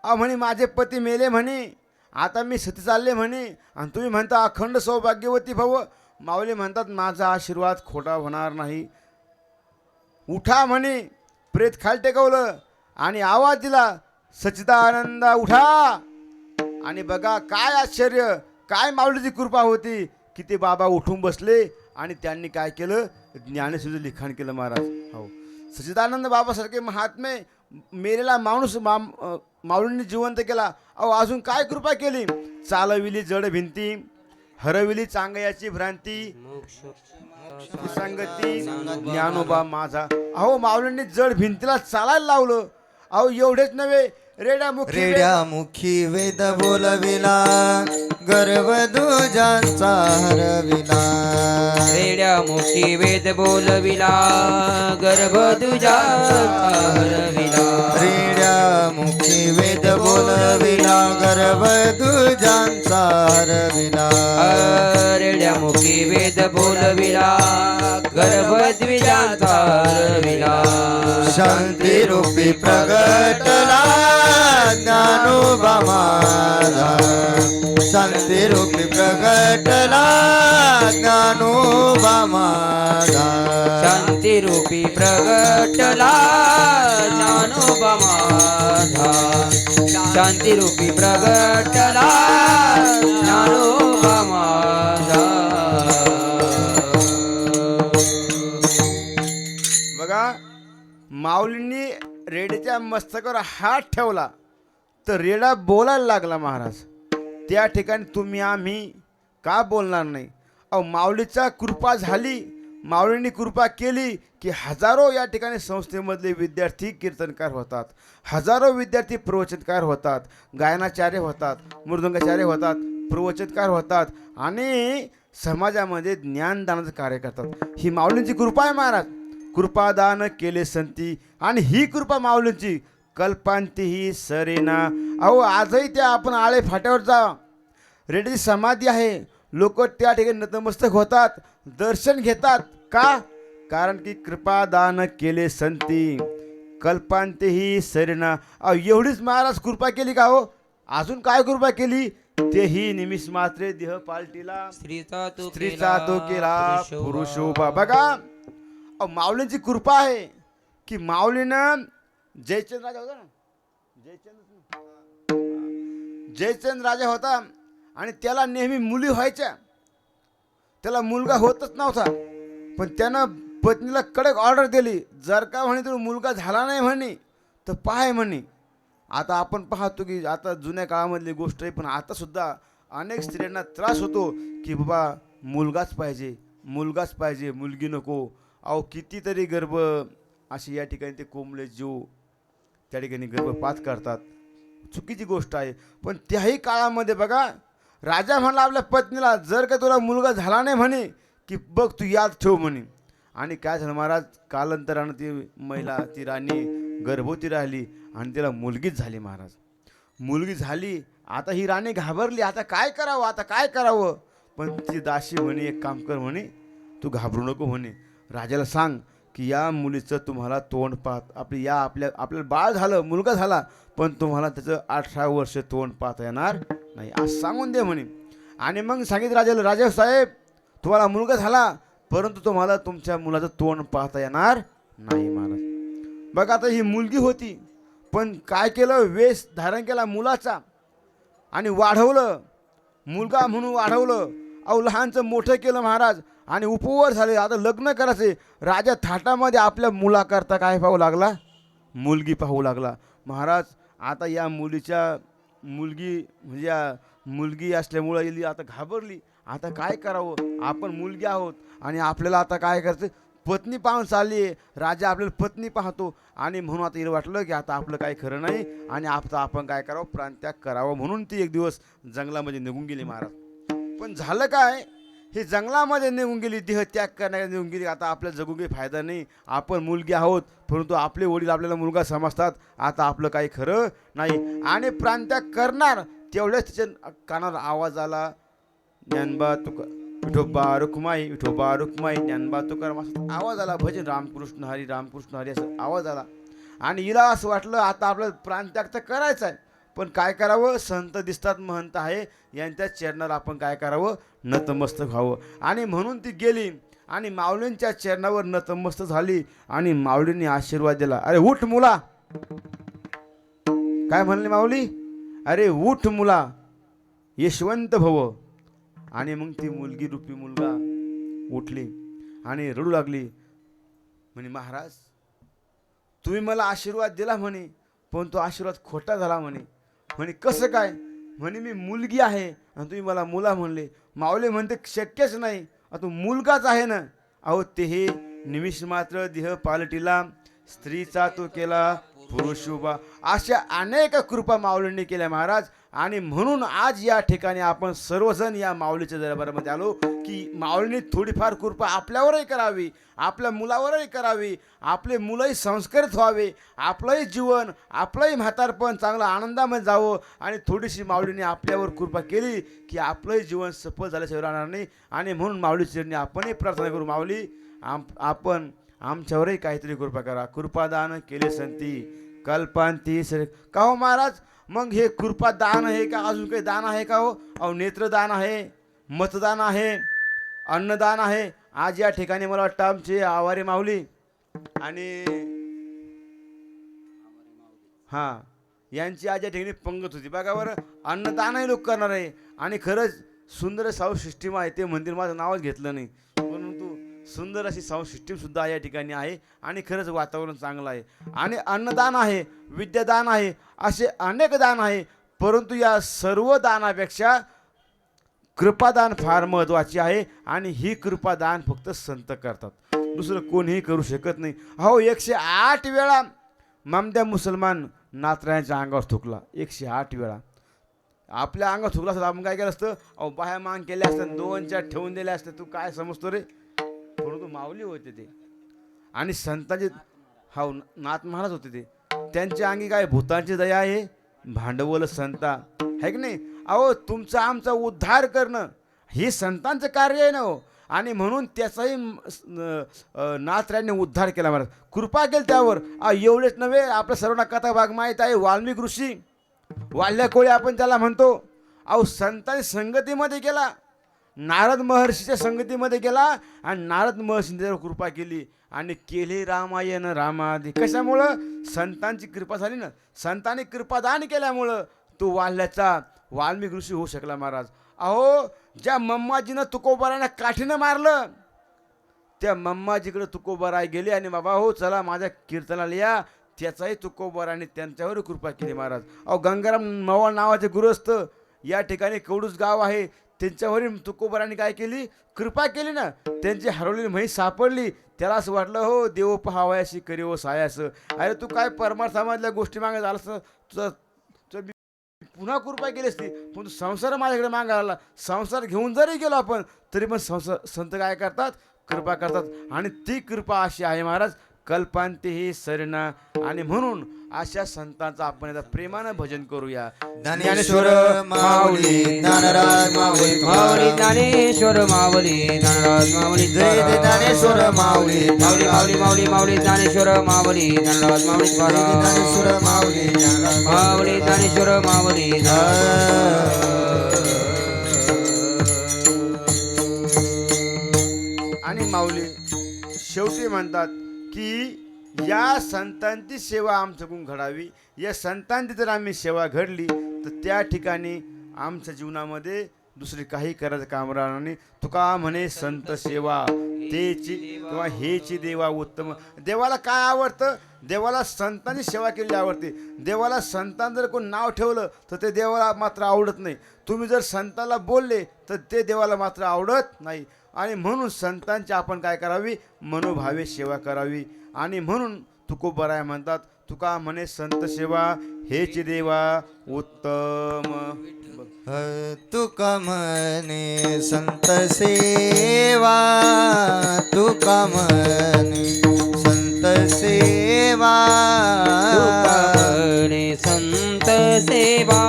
Speaker 1: अहो म्हणे माझे पती मेले म्हणे, आता मी सती चालले म्हणे आणि तुम्ही म्हणता अखंड सौभाग्यवती भव. माऊली म्हणतात माझा आशीर्वाद खोटा होणार नाही. उठा म्हणे. प्रेत खाली टेकवलं आणि आवाज दिला सच्चिदानंदा उठा. आणि बघा काय आश्चर्य, काय माऊलीची कृपा होती की ते बाबा उठून बसले आणि त्यांनी काय केलं, ज्ञानेश्वरीचं लिखाण केलं महाराज. हो सच्चिदानंद बाबासारखे महात्मे मेलेला माणूस माऊलींनी जिवंत केला. अहो अजून काय कृपा केली, चालविली जड भिंती हरविली चांगयाची भ्रांती संगती ज्ञानोबा माझा. अहो माऊलींनी जड भिंतीला चालायला लावलं. अहो एवढेच नव्हे,
Speaker 2: रेड्यामुखी वेद बोलविला गर्वदुजांचा हरविला.
Speaker 3: रेड्यामुखी वेद बोलविला गर्भदुजांचा हरविला.
Speaker 2: रेड्यामुखी वेद बोलविला गर्वदुजांचा हरविला.
Speaker 3: रेड्यामुखी वेद बोलविला गर्भद्विजांचा हरविला.
Speaker 2: शांती रूपी प्रगटला ज्ञानोबा माझा. शांती रूपी प्रगटला ज्ञानोबा माझा
Speaker 3: शांती रूपी प्रगटला ज्ञानोबा माझा शांती रूपी प्रगटला ज्ञानोबा माझा
Speaker 1: बघा माऊलींनी रेड्याच्या मस्तकावर हात ठेवला तर रेडा बोलायला लागला महाराज. त्या ठिकाणी तुम्ही आम्ही का बोलणार नाही? अहो माऊलीचा कृपा झाली, माऊलींनी कृपा केली की हजारो या ठिकाणी संस्थेमधले विद्यार्थी कीर्तनकार होतात, हजारो विद्यार्थी प्रवचनकार होतात, गायनाचार्य होतात, मृदंगाचार्य होतात, प्रवचनकार होतात आणि समाजामध्ये ज्ञानदानाचं कार्य करतात. ही माऊलींची कृपा आहे महाराज. कृपादान केले संती आणि ही कृपा माऊलींची कल्पांतीही सरेना. अहो आजही त्या आपण आळे फाट्यावर जा, रेड्याची समाधी आहे, लोक त्या ठिकाणी नतमस्तक होतात, दर्शन घेतात. का? कारण की कृपादान केले संती कल्पांतीही सरेना. अहो एवढीच महाराज कृपा केली का हो? अजून काय कृपा केली? तेही निमिष मात्रे देह पालटीला
Speaker 3: स्त्रीचा
Speaker 1: तो केला पुरुषोबा. बघा अहो माऊलींची कृपा आहे की माऊलीनं जयचंद राजा होता ना, जयचंद राजा होता आणि त्याला नेहमी मुली व्हायच्या, त्याला मुलगा होतच नव्हता. पण त्यानं पत्नीला कडक ऑर्डर दिली, जर का म्हणे तुला मुलगा झाला नाही म्हणे तर पाय म्हणे. आता आपण पाहतो की आता जुन्या काळामधली गोष्ट आहे, पण आतासुद्धा अनेक स्त्रियांना त्रास होतो की बाबा मुलगाच पाहिजे, मुलगाच पाहिजे, मुलगी नको. अहो कितीतरी गर्भ अशी या ठिकाणी ते कोंबले जीव त्या ठिकाणी गर्भपात करतात. चुकीची गोष्ट आहे. पण त्याही काळामध्ये बघा राजा म्हणला आपल्या पत्नीला, जर का तुला मुलगा झाला नाही म्हणे की बघ तू याद ठेव म्हणे. आणि काय झालं महाराज, कालांतरानं ती महिला ती राणी गर्भवती राहिली आणि तिला मुलगीच झाली महाराज. मुलगी झाली. आता ही राणी घाबरली, आता काय करावं, आता काय करावं. पण ती दासी म्हणे एक काम कर म्हणे, तू घाबरू नको म्हणे, राजाला सांग की या मुलीचं तुम्हाला तोंड पाहत आपल्याला बाळ झालं, मुलगा झाला, पण तुम्हाला त्याचं 18 वर्ष तोंड पाहता येणार नाही आज सांगून दे म्हणे. आणि मग सांगितलं राजाला, राजा साहेब तुम्हाला मुलगा झाला परंतु तुम्हाला तुमच्या मुलाचं तोंड पाहता येणार नाही महाराज. बघा आता ही मुलगी होती पण काय केलं, वेश धारण केला मुलाचा आणि वाढवलं, मुलगा म्हणून वाढवलं. अहो लहानचं मोठं केलं महाराज आणि उपवर झाले. आता लग्न करायचे. राजा थाटामध्ये आपल्या मुलाकरता काय पाहू लागला, मुलगी पाहू लागला महाराज. आता या मुलगी असल्यामुळं हिली आता घाबरली. आता काय करावं, आपण मुलगी आहोत आणि आपल्याला आता काय करायचं, पत्नी पाहून चालली आहे. राजा आपल्याला पत्नी पाहतो आणि म्हणून आता हिला वाटलं की आता आपलं काही खरं नाही आणि आता आपण काय करावं, प्राणत्याग करावं. म्हणून ती एक दिवस जंगलामध्ये निघून गेली महाराज. पण झालं काय, हे जंगलामध्ये निघून गेली, देह त्याग करण्याला निघून गेली. आता आपल्याला जगून काही फायदा नाही, आपण मुलगी आहोत परंतु आपले वडील आपल्याला मुलगा समजतात, आता आपलं काही खरं नाही. आणि प्राणत्याग करणार तेवढ्याच तिच्या कानावर आवाज आला, ज्ञानबा तुका विठोबा रुक्माई, विठोबा रुक्माई, ज्ञानबा तुकाराम असा आवाज आला. भजन रामकृष्ण हरी रामकृष्ण हरी असं आवाज आला. आणि हिला असं वाटलं आता आपलं प्राणत्याग तर करायचा आहे, पण काय करावं, संत दिसतात महंत आहे यांच्या चरणाला आपण काय करावं, नतमस्तक व्हावं. आणि म्हणून ती गेली आणि माऊलींच्या चरणावर नतमस्तक झाली आणि माऊलींनी आशीर्वाद दिला. अरे उठ मुला, काय म्हणले माऊली, अरे उठ मुला, यशवंत भव. आणि मग ती मुलगी रूपी मुलगा उठली आणि रडू लागली. म्हणे महाराज तुम्ही मला आशीर्वाद दिला म्हणे, पण तो आशीर्वाद खोटा झाला म्हणे. म्हणे कसं काय, म्हणे मी मुलगी आहे आणि तुम्ही मला मुला म्हणले. माऊली म्हणते शक्यच नाही, आता मुलगाच आहे ना. अहो तेही निमिष मात्र देह पालटीला, स्त्रीचा तो केला पुरुष उभा. अशा अनेक कृपा माऊलींनी केल्या महाराज. आणि म्हणून आज या ठिकाणी आपण सर्वजण या माऊलीच्या दरबारामध्ये आलो की माऊलींनी थोडीफार कृपा आपल्यावरही करावी, आपल्या मुलावरही करावी, आपले मुलंही संस्कारित व्हावे, आपलंही जीवन आपलंही म्हातारपण चांगलं आनंदामध्ये जावं. आणि थोडीशी माऊलींनी आपल्यावर कृपा केली की आपलंही जीवन सफल झाल्याशिवाय राहणार नाही. आणि म्हणून माऊली चरणी आपणही प्रार्थना करू, माऊली आपण आमच्यावरही काहीतरी कृपा करा. कृपादान केले संती कल्पांती सरे का हो महाराज. मग हे कृपा दान आहे का अजून काही दान आहे का हो. अहो नेत्रदान आहे, मतदान आहे, अन्नदान आहे. आज या ठिकाणी मला वाटतं आमचे आवारे माऊली आणि हां यांची आज या ठिकाणी पंगत होती. बघा बरं, अन्नदानही लोक करणार आहे. आणि खरंच सुंदर साऊंड सिस्टीम आहे. ते मंदिर माझं नावच घेतलं नाही, परंतु सुंदर अशी साऊंड सिस्टीमसुद्धा या ठिकाणी आहे. आणि खरंच वातावरण चांगलं आहे. आणि अन्नदान आहे, विद्यादान आहे, असे अनेक दान आहे. परंतु या सर्व दानापेक्षा कृपादान फार महत्त्वाचे आहे. आणि ही कृपादान फक्त संत करतात, दुसरं कोणीही करू शकत नाही. अहो 108 वेळा ममद्या मुसलमान नातरायांच्या अंगावर थुकला. 108 वेळा आपल्या अंगावर थुकला असतं आपण काय केलं असतं. अहो बाह्या मांग केल्या असतं, 2-4 ठेवून दिल्या असत्या. तू काय समजतो रे. परंतु माऊली होते ते आणि संतांचे हो नाथ महाराज होते ते. त्यांच्या अंगी काय भूतांची दया आहे, भांडवल संता आहे की नाही. अहो तुमचा आमचा उद्धार करणं हे संतांचं कार्य आहे ना हो. आणि म्हणून त्याचाही नाथरायांनी उद्धार केला महाराज, कृपा केली त्यावर. एवढेच नव्हे, आपल्या सर्वांना कथा भाग माहीत आहे. वाल्मिक ऋषी वाल्ल्या कोळी आपण त्याला म्हणतो. अहो संतांनी संगतीमध्ये गेला, नारद महर्षीच्या संगतीमध्ये गेला आणि नारद महर्षीने त्यावर कृपा केली आणि केले रामायण रामादी. कशामुळं? संतांची कृपा झाली ना. संतांनी कृपादान केल्यामुळं तो वाल्ल्याचा वाल्मिक ऋषी होऊ शकला महाराज. अहो ज्या मम्माजीनं तुकोबारायला काठीनं मारलं, त्या मम्माजीकडे तुकोबाराय गेले आणि बाबा हो चला माझ्या कीर्तनाला या. त्याचाही तुकोबाराने त्यांच्यावर कृपा केली महाराज. अहो गंगाराम मवाळ नावाचे गृहस्थ या ठिकाणी कवडूस गाव आहे, त्यांच्यावरील तुकोबाराने काय केली, कृपा केली ना. त्यांची हरवलेली म्हैस सापडली. त्याला असं वाटलं हो देव पहावयाशी करी हो सायासं. अरे तू काय परमार्थामधल्या गोष्टी मागे झालं असतं, तुझं पुन्हा कृपा केली असती. पण तू संसार माझ्याकडे मागायला आला. संसार घेऊन जरी गेलो आपण तरी पण संत काय करतात, कृपा करतात. आणि ती कृपा अशी आहे महाराज, कल्पांती ही सरणा. आणि म्हणून अशा संतांचं आपण आता प्रेमानं भजन करूया.
Speaker 2: ज्ञानेश्वर माऊली ज्ञानराज माऊली
Speaker 3: माऊली ज्ञानेश्वर माऊली ज्ञानराज माऊली.
Speaker 2: जय जय ज्ञानेश्वर माऊली
Speaker 3: माऊली माऊली माऊली माऊली ज्ञानेश्वर माऊली ज्ञानराज माऊली.
Speaker 2: जय जय ज्ञानेश्वर माऊली ज्ञानराज
Speaker 3: माऊली ज्ञानेश्वर माऊली.
Speaker 1: आणि माऊली शेवटी म्हणतात की या संतांची सेवा आमच्याकडून घडावी. या संतांची जर आम्ही सेवा घडली तर त्या ठिकाणी आमच्या जीवनामध्ये दुसरी काही करायचं काम राहणार नाही. तुका म्हणे संत सेवा तेची किंवा हेची देवा उत्तम. देवाला काय आवडतं? देवाला संतांची सेवा केलेली आवडते. देवाला संतांचं जर कोण नाव ठेवलं तर ते देवाला मात्र आवडत नाही. तुम्ही जर संतांना बोलले तर ते देवाला मात्र आवडत नाही. आणि म्हणून संतांची आपण काय करावी, मनोभावे सेवा करावी. आणि म्हणून तुकोबाराय म्हणतात, तुका म्हणे संत सेवा हेची देवा उत्तम.
Speaker 2: तुका म्हणे संत सेवा, तुका म्हणे संत सेवा,
Speaker 3: तुका म्हणे संत सेवा,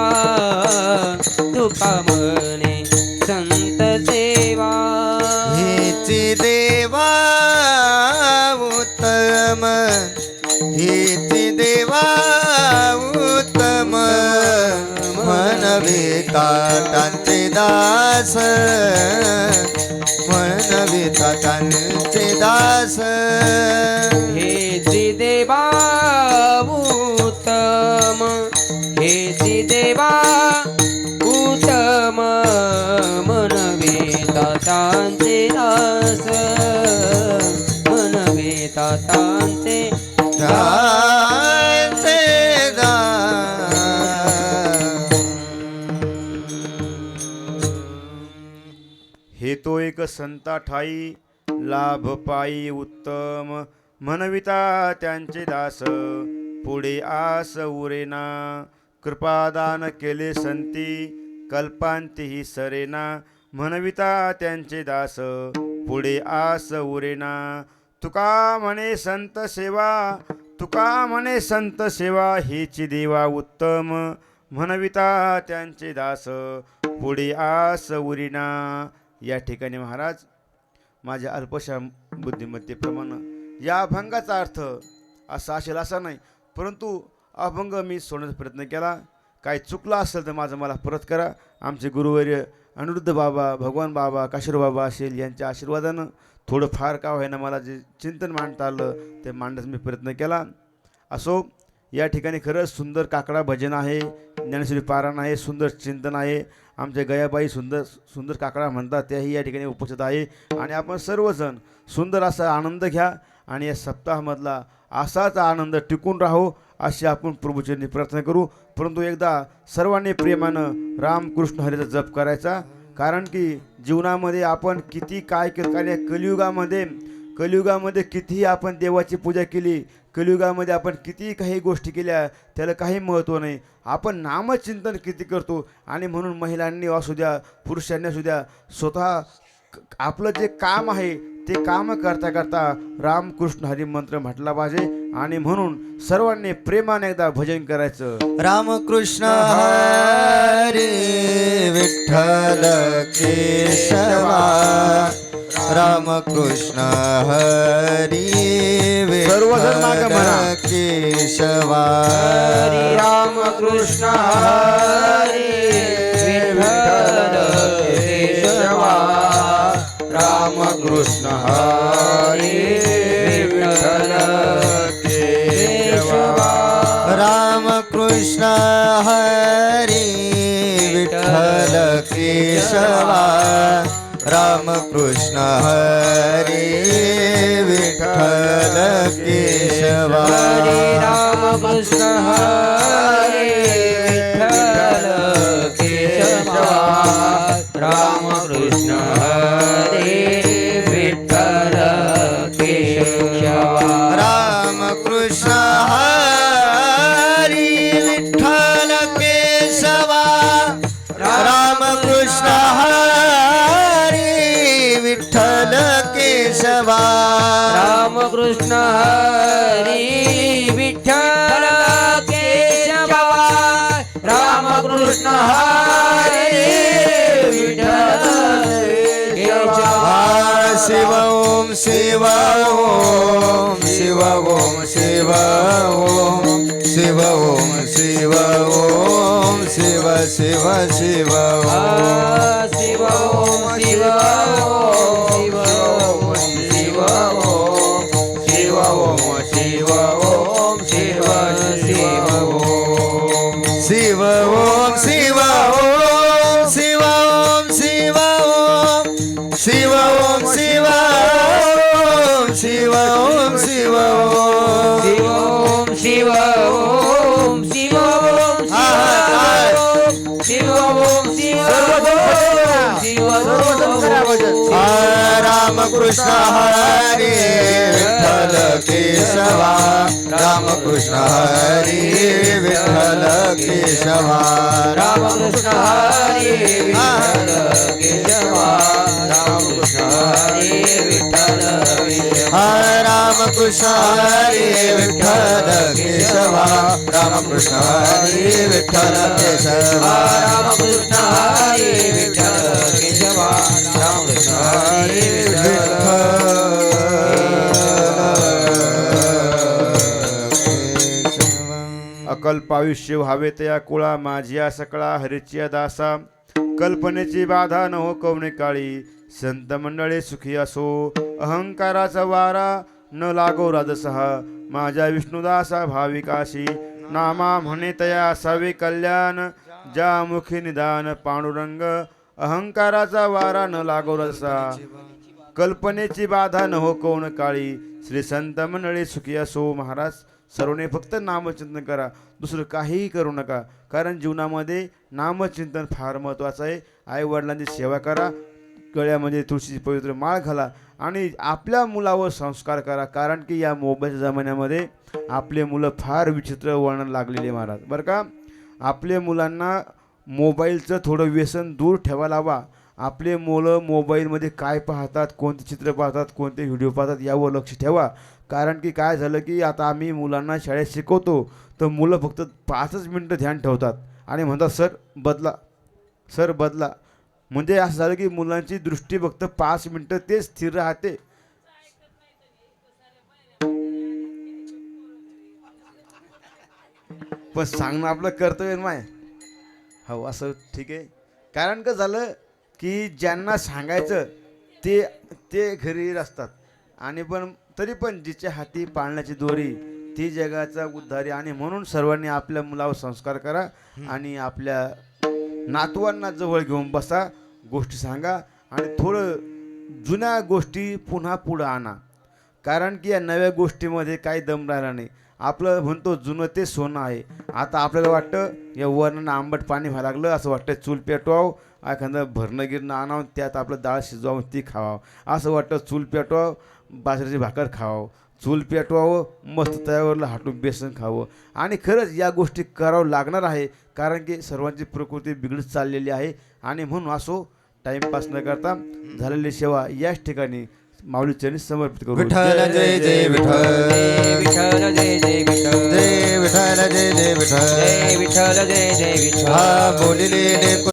Speaker 3: तुका म्हणे संत सेवा
Speaker 2: हेची देवा उत्तम, हेची देवा उत्तम. म्हणविता त्यांचे दास, म्हणविता त्यांचे दास.
Speaker 3: हेची देवा उत्तम, हेची देवा उत्तम. मनवेता त्यांचे दास, मनवेता त्यांचे
Speaker 2: त्यांचे दास.
Speaker 1: हे तो एक संता ठाई लाभ पायी उत्तम. म्हणविता त्यांचे दास पुढे आस उरेना. कृपादान केले संती कल्पांतीही सरेना. म्हणविता त्यांचे दास पुढे आस उरेना. तुका म्हणे संत सेवा, तुका म्हणे संत सेवा हेची देवा उत्तम. म्हणविता त्यांचे दास पुढे आस उरिना. या ठिकाणी महाराज माझ्या अल्पशा बुद्धिमत्तेप्रमाणे या अभंगाचा अर्थ असा असेल असा नाही, परंतु अभंग मी सोडण्याचा प्रयत्न केला. काही चुकला असेल तर माझं मला परत करा. आमचे गुरुवर्य अनिरुद्ध बाबा, भगवान बाबा, काशीर बाबा असेल यांच्या आशीर्वादानं थोडंफार का होईना मला जे चिंतन मांडता आलं ते मांडण्याचा मी प्रयत्न केला. असो, या ठिकाणी खरंच सुंदर काकडा भजन आहे, ज्ञानेश्वरी पारायण आहे, सुंदर चिंतन आहे. आमच्या गयाबाई सुंदर सुंदर काकडा म्हणतात त्याही या ठिकाणी उपस्थित आहे. आणि आपण सर्वजण सुंदर असा आनंद घ्या आणि या सप्ताहामधला असाच आनंद टिकून राहो अशी आपण प्रभूचरणी प्रार्थना करू. परंतु एकदा सर्वांनी प्रेमानं रामकृष्ण हरीचा जप करायचा. कारण की जीवनामध्ये आपण किती काय केलं, कारण या कलियुगामध्ये कितीही आपण देवाची पूजा केली, कलियुगामध्ये आपण कितीही काही गोष्टी केल्या त्याला काही महत्त्व नाही. आपण नामचिंतन किती करतो. आणि म्हणून महिलांनी असू द्या, पुरुषांनी असू द्या, स्वतः आपलं जे काम आहे ते काम करता करता रामकृष्ण हरी मंत्र म्हटला पाहिजे. आणि म्हणून सर्वांनी प्रेमाने एकदा भजन करायचं.
Speaker 2: रामकृष्ण हरी विठ्ठल केशवा, रामकृष्ण हरी
Speaker 1: सर्वजण मागं म्हणा.
Speaker 2: विठ्ठल केशवा,
Speaker 3: हरी रामकृष्ण हरी विठ्ठल केशवा,
Speaker 1: रामकृष्ण हरी विठ्ठल केशवा,
Speaker 2: रामकृष्ण हरी विठ्ठल केशवा, रामकृष्ण हरी विठ्ठल केशवा,
Speaker 3: रामकृष्ण हरी विठ्ठल केशवा, रामकृष्ण हरी विठ्ठल केशवा,
Speaker 2: रामकृष्ण हरी विठ्ठल केशवा, रामकृष्ण हरी विठ्ठल केशवा,
Speaker 3: रामकृष्ण हरी विठ्ठल केशवा, रामकृष्ण हरी विठ्ठल केशवा.
Speaker 2: शिव ओम शिव ओम शिव ओम शिव ओम शिव ओम शिव ओम शिव शिव शिव ओम
Speaker 3: शिव ओम शिव ओम शिव ओम शिव ओम शिव ओम शिव शिव ओम
Speaker 2: शिव ओम शिव ओम शिव ओम शिव ओम शिव ओम शिव ओम शिव ओम शिव ओम
Speaker 3: शिव ओम शिव ओम शिव ओम शिव ओम शिव ओम
Speaker 2: रामकृष्ण हरी विठ्ठल केशवा, रामकृष्ण हरी विठ्ठल केशवा,
Speaker 3: रामकृष्ण हरी विठ्ठल केशवा, रामकृष्ण हरी विठ्ठल केशवा,
Speaker 2: रामकृष्ण हरी विठ्ठल केशवा, रामकृष्ण हरी विठ्ठल केशवा,
Speaker 3: रामकृष्ण हरी विठ्ठल केशवा, रामकृष्ण हरी
Speaker 1: अकल्प आयुष्य व्हावे तया कुळा, माझिया सकळा हरिचिया दासा, कल्पनेची बाधा न हो कवने काळी, संत मंडळी सुखी असो, अहंकाराचा वारा न लागो राजसहा, माझ्या विष्णुदासा भाविकाशी, नामा म्हणे तया असावे कल्याण, ज्या मुखी निदान पांडुरंग, अहंकाराचा वारा न लागो रसा, कल्पनेची बाधा न हो कोण काळी, श्री संत मंडळी सुखी असो. महाराज सर्वांनी फक्त नामचिंतन करा, दुसरं काहीही करू नका. कारण जीवनामध्ये नामचिंतन फार महत्त्वाचं आहे. आई वडिलांची सेवा करा, गळ्यामध्ये तुळशीची पवित्र माळ घाला आणि आपल्या मुलावर संस्कार करा. कारण की या मोबाईलच्या जमान्यामध्ये आपले मुलं फार विचित्र वळण लागलेले महाराज. बरं का, आपल्या मुलांना मोबाईलचं थोडं व्यसन दूर ठेवायला हवा. आपले मुलं मोबाईलमध्ये काय पाहतात, कोणते चित्र पाहतात, कोणते व्हिडिओ पाहतात यावर लक्ष ठेवा. कारण की काय झालं की आता आम्ही मुलांना शाळेत शिकवतो तर मुलं फक्त 5 मिनटं ध्यान ठेवतात आणि म्हणतात सर बदला, सर बदला. म्हणजे असं झालं की मुलांची दृष्टी फक्त 5 मिनटं ते स्थिर राहते. पण सांगणं आपलं कर्तव्य माय. हो असं ठीक आहे. कारण का झालं की ज्यांना सांगायचं ते ते घरी असतात आणि पण तरी पण जिच्या हाती पाळण्याची दोरी ती जगाचा उद्धारी. आणि म्हणून सर्वांनी आपल्या मुलावर संस्कार करा आणि आपल्या नातवांना जवळ घेऊन बसा, गोष्टी सांगा आणि थोडं जुन्या गोष्टी पुन्हा पुढं आणा. कारण की या नव्या गोष्टीमध्ये काही दम राहिला नाही. आपलं म्हणतो जुनं ते सोनं आहे. आता आपल्याला वाटतं या वरणानं आंबट पाणी व्हायला लागलं, असं वाटतं चूल पेटवावं, एखादं भरणं गिरणं आणावं, त्यात आपलं डाळ शिजवावं ती खावावं. असं वाटतं चूल पेटवावं, बाजरीची भाकर खावावं, चूल पेटवावं, मस्त तव्यावरलं हाटून बेसन खावं. आणि खरंच या गोष्टी करावं लागणार आहे, कारण की सर्वांची प्रकृती बिघडत चाललेली आहे. आणि म्हणून असो टाईमपास न करता झालेली सेवा याच ठिकाणी माऊली चरणी समर्पित करू.
Speaker 2: विठ्ठल जय जय विठ्ठल,
Speaker 3: विठ्ठल जय जय विठ्ठल,
Speaker 2: जय विठ्ठल जय जय विठ्ठल.
Speaker 3: जय विठ्ठल जय जय विठ्ठल.
Speaker 2: हा बोलिले